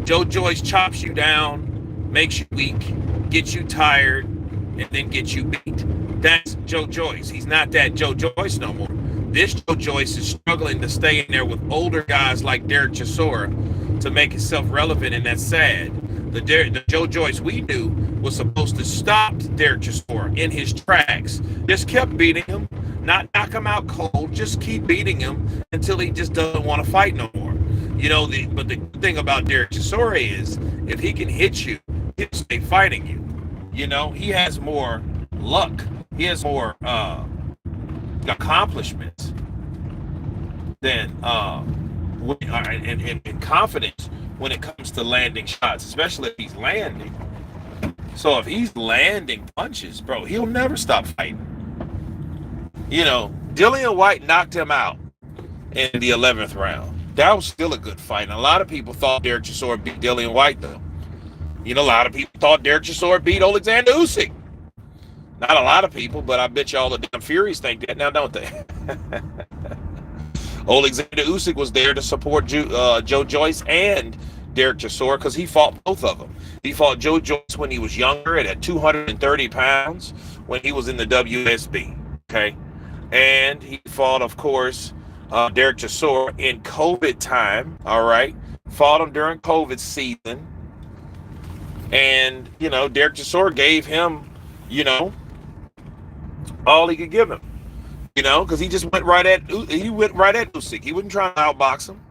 Joe Joyce chops you down, makes you weak, gets you tired, and then gets you beat. That's Joe Joyce. He's not that Joe Joyce no more. This Joe Joyce is struggling to stay in there with older guys like Derek Chisora to make himself relevant, and that's sad. The Joe Joyce we knew was supposed to stop Derek Chisora in his tracks. Just kept beating him, not knock him out cold, just keep beating him until he just doesn't want to fight no more. But the good thing about Derek Chisora is if he can hit you, he'll stay fighting you. He has more luck. He has more accomplishments than and confidence when it comes to landing shots, especially if he's landing. So if he's landing punches, bro, he'll never stop fighting. Dillian White knocked him out in the 11th round. That was still a good fight. And a lot of people thought Derek Chisora beat Dillian White, though. A lot of people thought Derek Chisora beat Alexander Usyk. Not a lot of people, but I bet you all the damn Furies think that now, don't they? Alexander Usyk was there to support Joe Joyce and Derek Chisora because he fought both of them. He fought Joe Joyce when he was younger at 230 pounds when he was in the WSB, okay? And he fought, of course, Derek Chisora in COVID time, all right? Fought him during COVID season. And, Derek Chisora gave him, all he could give him. Because he just went right at Usyk. He wasn't trying to outbox him.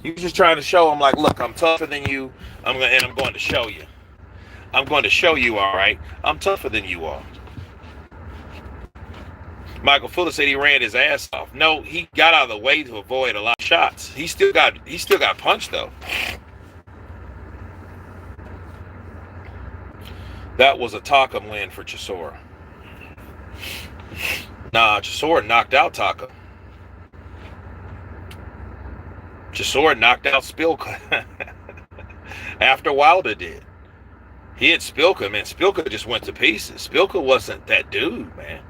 He was just trying to show him, like, look, I'm tougher than you. I'm going to show you. I'm going to show you, all right? I'm tougher than you are. Michael Fuller said he ran his ass off. No, he got out of the way to avoid a lot of shots. He still got punched, though. That was a Taka win for Chisora. Nah, Chisora knocked out Taka. Chisora knocked out Spilka after Wilder did. He hit Spilka, man. Spilka just went to pieces. Spilka wasn't that dude, man.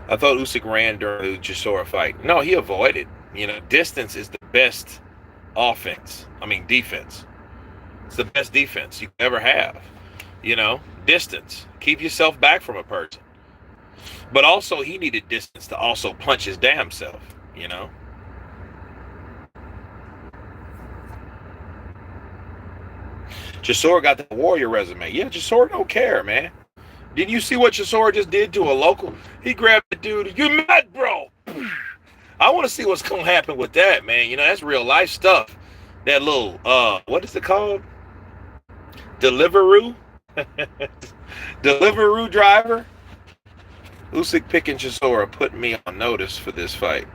I thought Usyk ran during the Chisora fight. No, he avoided. Distance is the best defense. It's the best defense you can ever have. Distance. Keep yourself back from a person. But also, he needed distance to also punch his damn self, Chisora got the warrior resume. Yeah, Chisora don't care, man. Didn't you see what Chisora just did to a local? He grabbed the dude. You mad, bro? I want to see what's going to happen with that, man. That's real life stuff. That little, what is it called? Deliveroo? Deliveroo driver? Usyk picking Chisora put me on notice for this fight.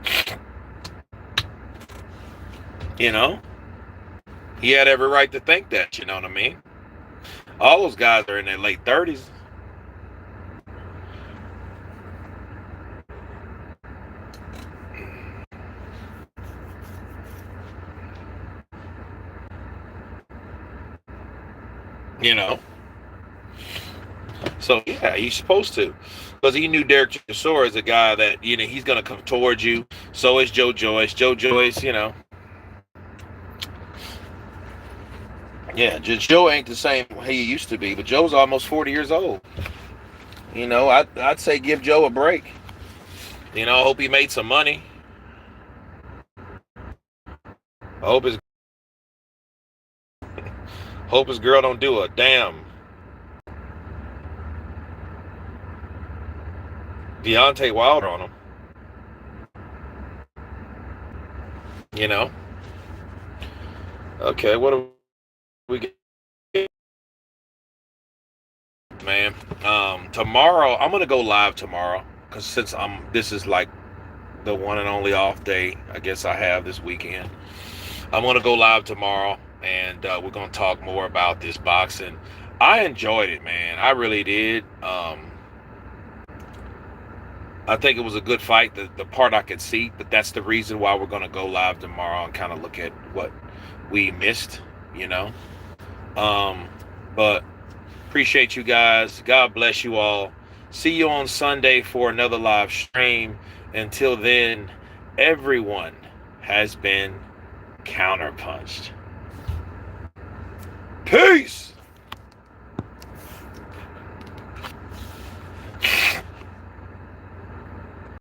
He had every right to think that, you know what I mean? All those guys are in their late 30s. So yeah, he's supposed to, because he knew Derek Chisora is a guy that he's gonna come towards you. So is Joe Joyce. Joe Joyce, Yeah, Joe ain't the same he used to be, but Joe's almost 40 years old. You know, I'd say give Joe a break. You know, I hope he made some money. I hope his girl don't do a damn Deontay Wilder on him. You know. Okay, what do we get, man? Tomorrow I'm gonna go live tomorrow because since this is like the one and only off day I guess I have this weekend. I'm gonna go live tomorrow, and we're gonna talk more about this boxing. I enjoyed it, man. I really did. I think it was a good fight. The part I could see, but that's the reason why we're gonna go live tomorrow and kind of look at what we missed, you know. But appreciate you guys. God bless you all. See you on Sunday for another live stream. Until then, everyone has been counterpunched. Peace.